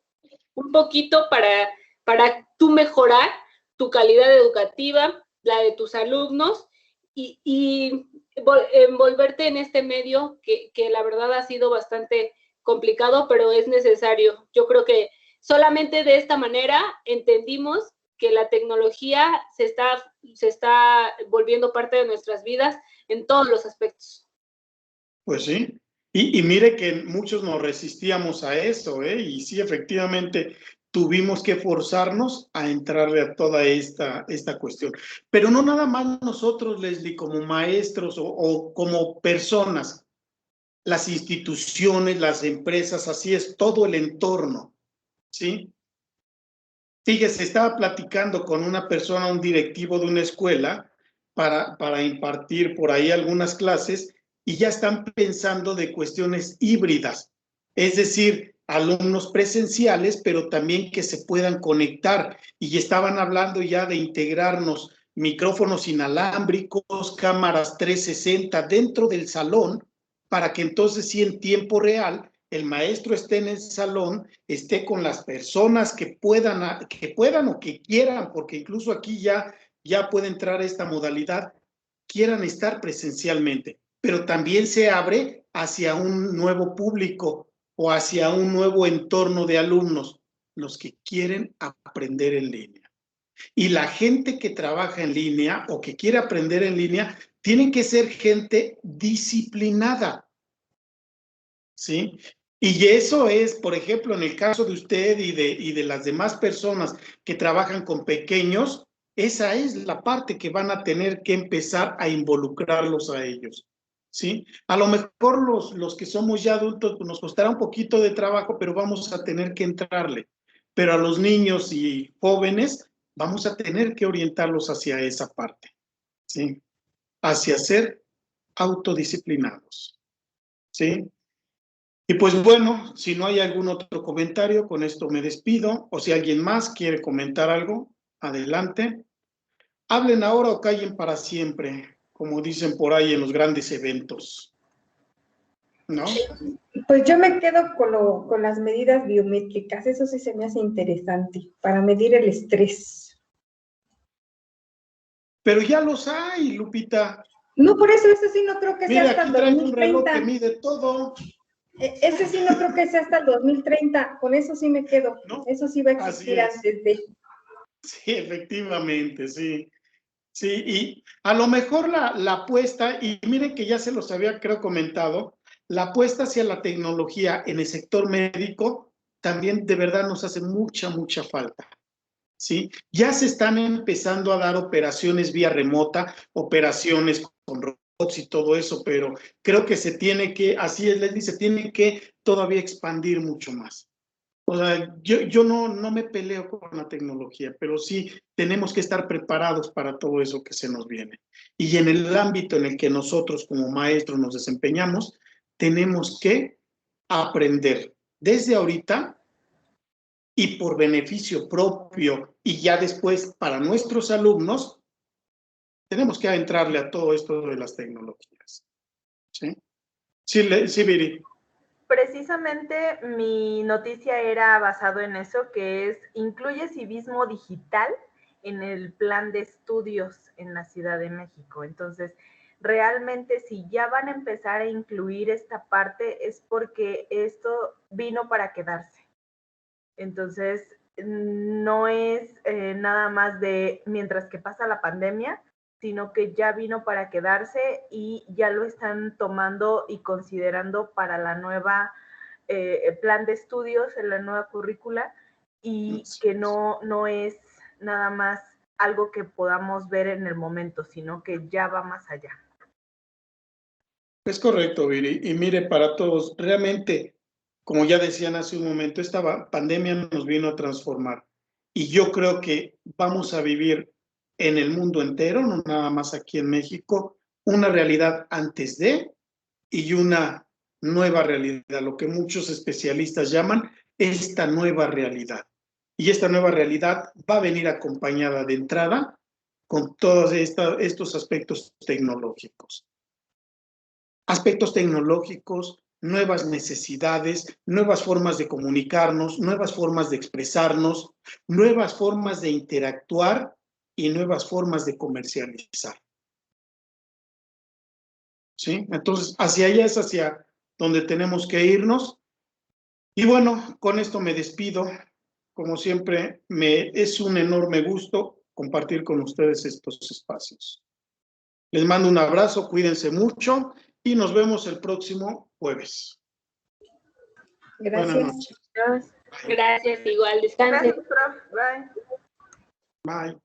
un poquito para tú mejorar tu calidad educativa, la de tus alumnos, y envolverte en este medio que la verdad ha sido bastante complicado, pero es necesario. Yo creo que solamente de esta manera entendimos que la tecnología se está volviendo parte de nuestras vidas en todos los aspectos. Pues sí, y mire que muchos nos resistíamos a eso, ¿eh? Y sí, efectivamente, tuvimos que forzarnos a entrarle a toda esta cuestión. Pero no nada más nosotros, Leslie, como maestros o como personas, las instituciones, las empresas, así es, todo el entorno, ¿sí? Fíjese, estaba platicando con una persona, un directivo de una escuela, para impartir por ahí algunas clases, y ya están pensando de cuestiones híbridas, es decir, alumnos presenciales, pero también que se puedan conectar, y estaban hablando ya de integrarnos micrófonos inalámbricos, cámaras 360 dentro del salón, para que entonces sí en tiempo real el maestro esté en el salón, esté con las personas que puedan o que quieran, porque incluso aquí ya puede entrar esta modalidad, quieran estar presencialmente, pero también se abre hacia un nuevo público o hacia un nuevo entorno de alumnos, los que quieren aprender en línea. Y la gente que trabaja en línea o que quiere aprender en línea, tiene que ser gente disciplinada, ¿sí? Y eso es, por ejemplo, en el caso de usted y de las demás personas que trabajan con pequeños, esa es la parte que van a tener que empezar a involucrarlos a ellos, ¿sí? A lo mejor los que somos ya adultos pues nos costará un poquito de trabajo, pero vamos a tener que entrarle. Pero a los niños y jóvenes vamos a tener que orientarlos hacia esa parte, ¿sí? Hacia ser autodisciplinados, ¿sí? Y pues bueno, si no hay algún otro comentario, con esto me despido. O si alguien más quiere comentar algo, adelante. Hablen ahora o callen para siempre, como dicen por ahí en los grandes eventos, ¿no? Pues yo me quedo con las medidas biométricas, eso sí se me hace interesante, para medir el estrés. Pero ya los hay, Lupita. No, por eso sí no creo que sea hasta el 2030. Mira, aquí trae un reloj que mide todo. Ese sí no creo que sea hasta el 2030, con eso sí me quedo. ¿No? Eso sí va a existir antes de. Sí, efectivamente, sí. Sí, y a lo mejor la apuesta, y miren que ya se los había, creo, comentado, la apuesta hacia la tecnología en el sector médico también de verdad nos hace mucha falta, ¿sí? Ya se están empezando a dar operaciones vía remota, operaciones con robots y todo eso, pero creo que se tiene que, así es, Leslie, se tiene que todavía expandir mucho más. O sea, yo no me peleo con la tecnología, pero sí tenemos que estar preparados para todo eso que se nos viene. Y en el ámbito en el que nosotros como maestros nos desempeñamos, tenemos que aprender desde ahorita y por beneficio propio y ya después para nuestros alumnos, tenemos que entrarle a todo esto de las tecnologías. ¿Sí? Sí, Viri. Precisamente mi noticia era basado en eso, que es incluye civismo digital en el plan de estudios en la Ciudad de México. Entonces, realmente si ya van a empezar a incluir esta parte es porque esto vino para quedarse. Entonces, no es nada más de mientras que pasa la pandemia, sino que ya vino para quedarse y ya lo están tomando y considerando para la nueva plan de estudios, en la nueva currícula, y que no es nada más algo que podamos ver en el momento, sino que ya va más allá. Es correcto, Viri. Y mire, para todos, realmente, como ya decían hace un momento, esta pandemia nos vino a transformar. Y yo creo que vamos a vivir en el mundo entero, no nada más aquí en México, una realidad antes de y una nueva realidad, lo que muchos especialistas llaman esta nueva realidad. Y esta nueva realidad va a venir acompañada de entrada con todos estos aspectos tecnológicos. Aspectos tecnológicos, nuevas necesidades, nuevas formas de comunicarnos, nuevas formas de expresarnos, nuevas formas de interactuar y nuevas formas de comercializar. ¿Sí? Entonces, hacia allá es hacia donde tenemos que irnos. Y bueno, con esto me despido. Como siempre, es un enorme gusto compartir con ustedes estos espacios. Les mando un abrazo, cuídense mucho y nos vemos el próximo jueves. Gracias. Buenas noches. Gracias, igual, descansen. Gracias, prof. Bye. Bye.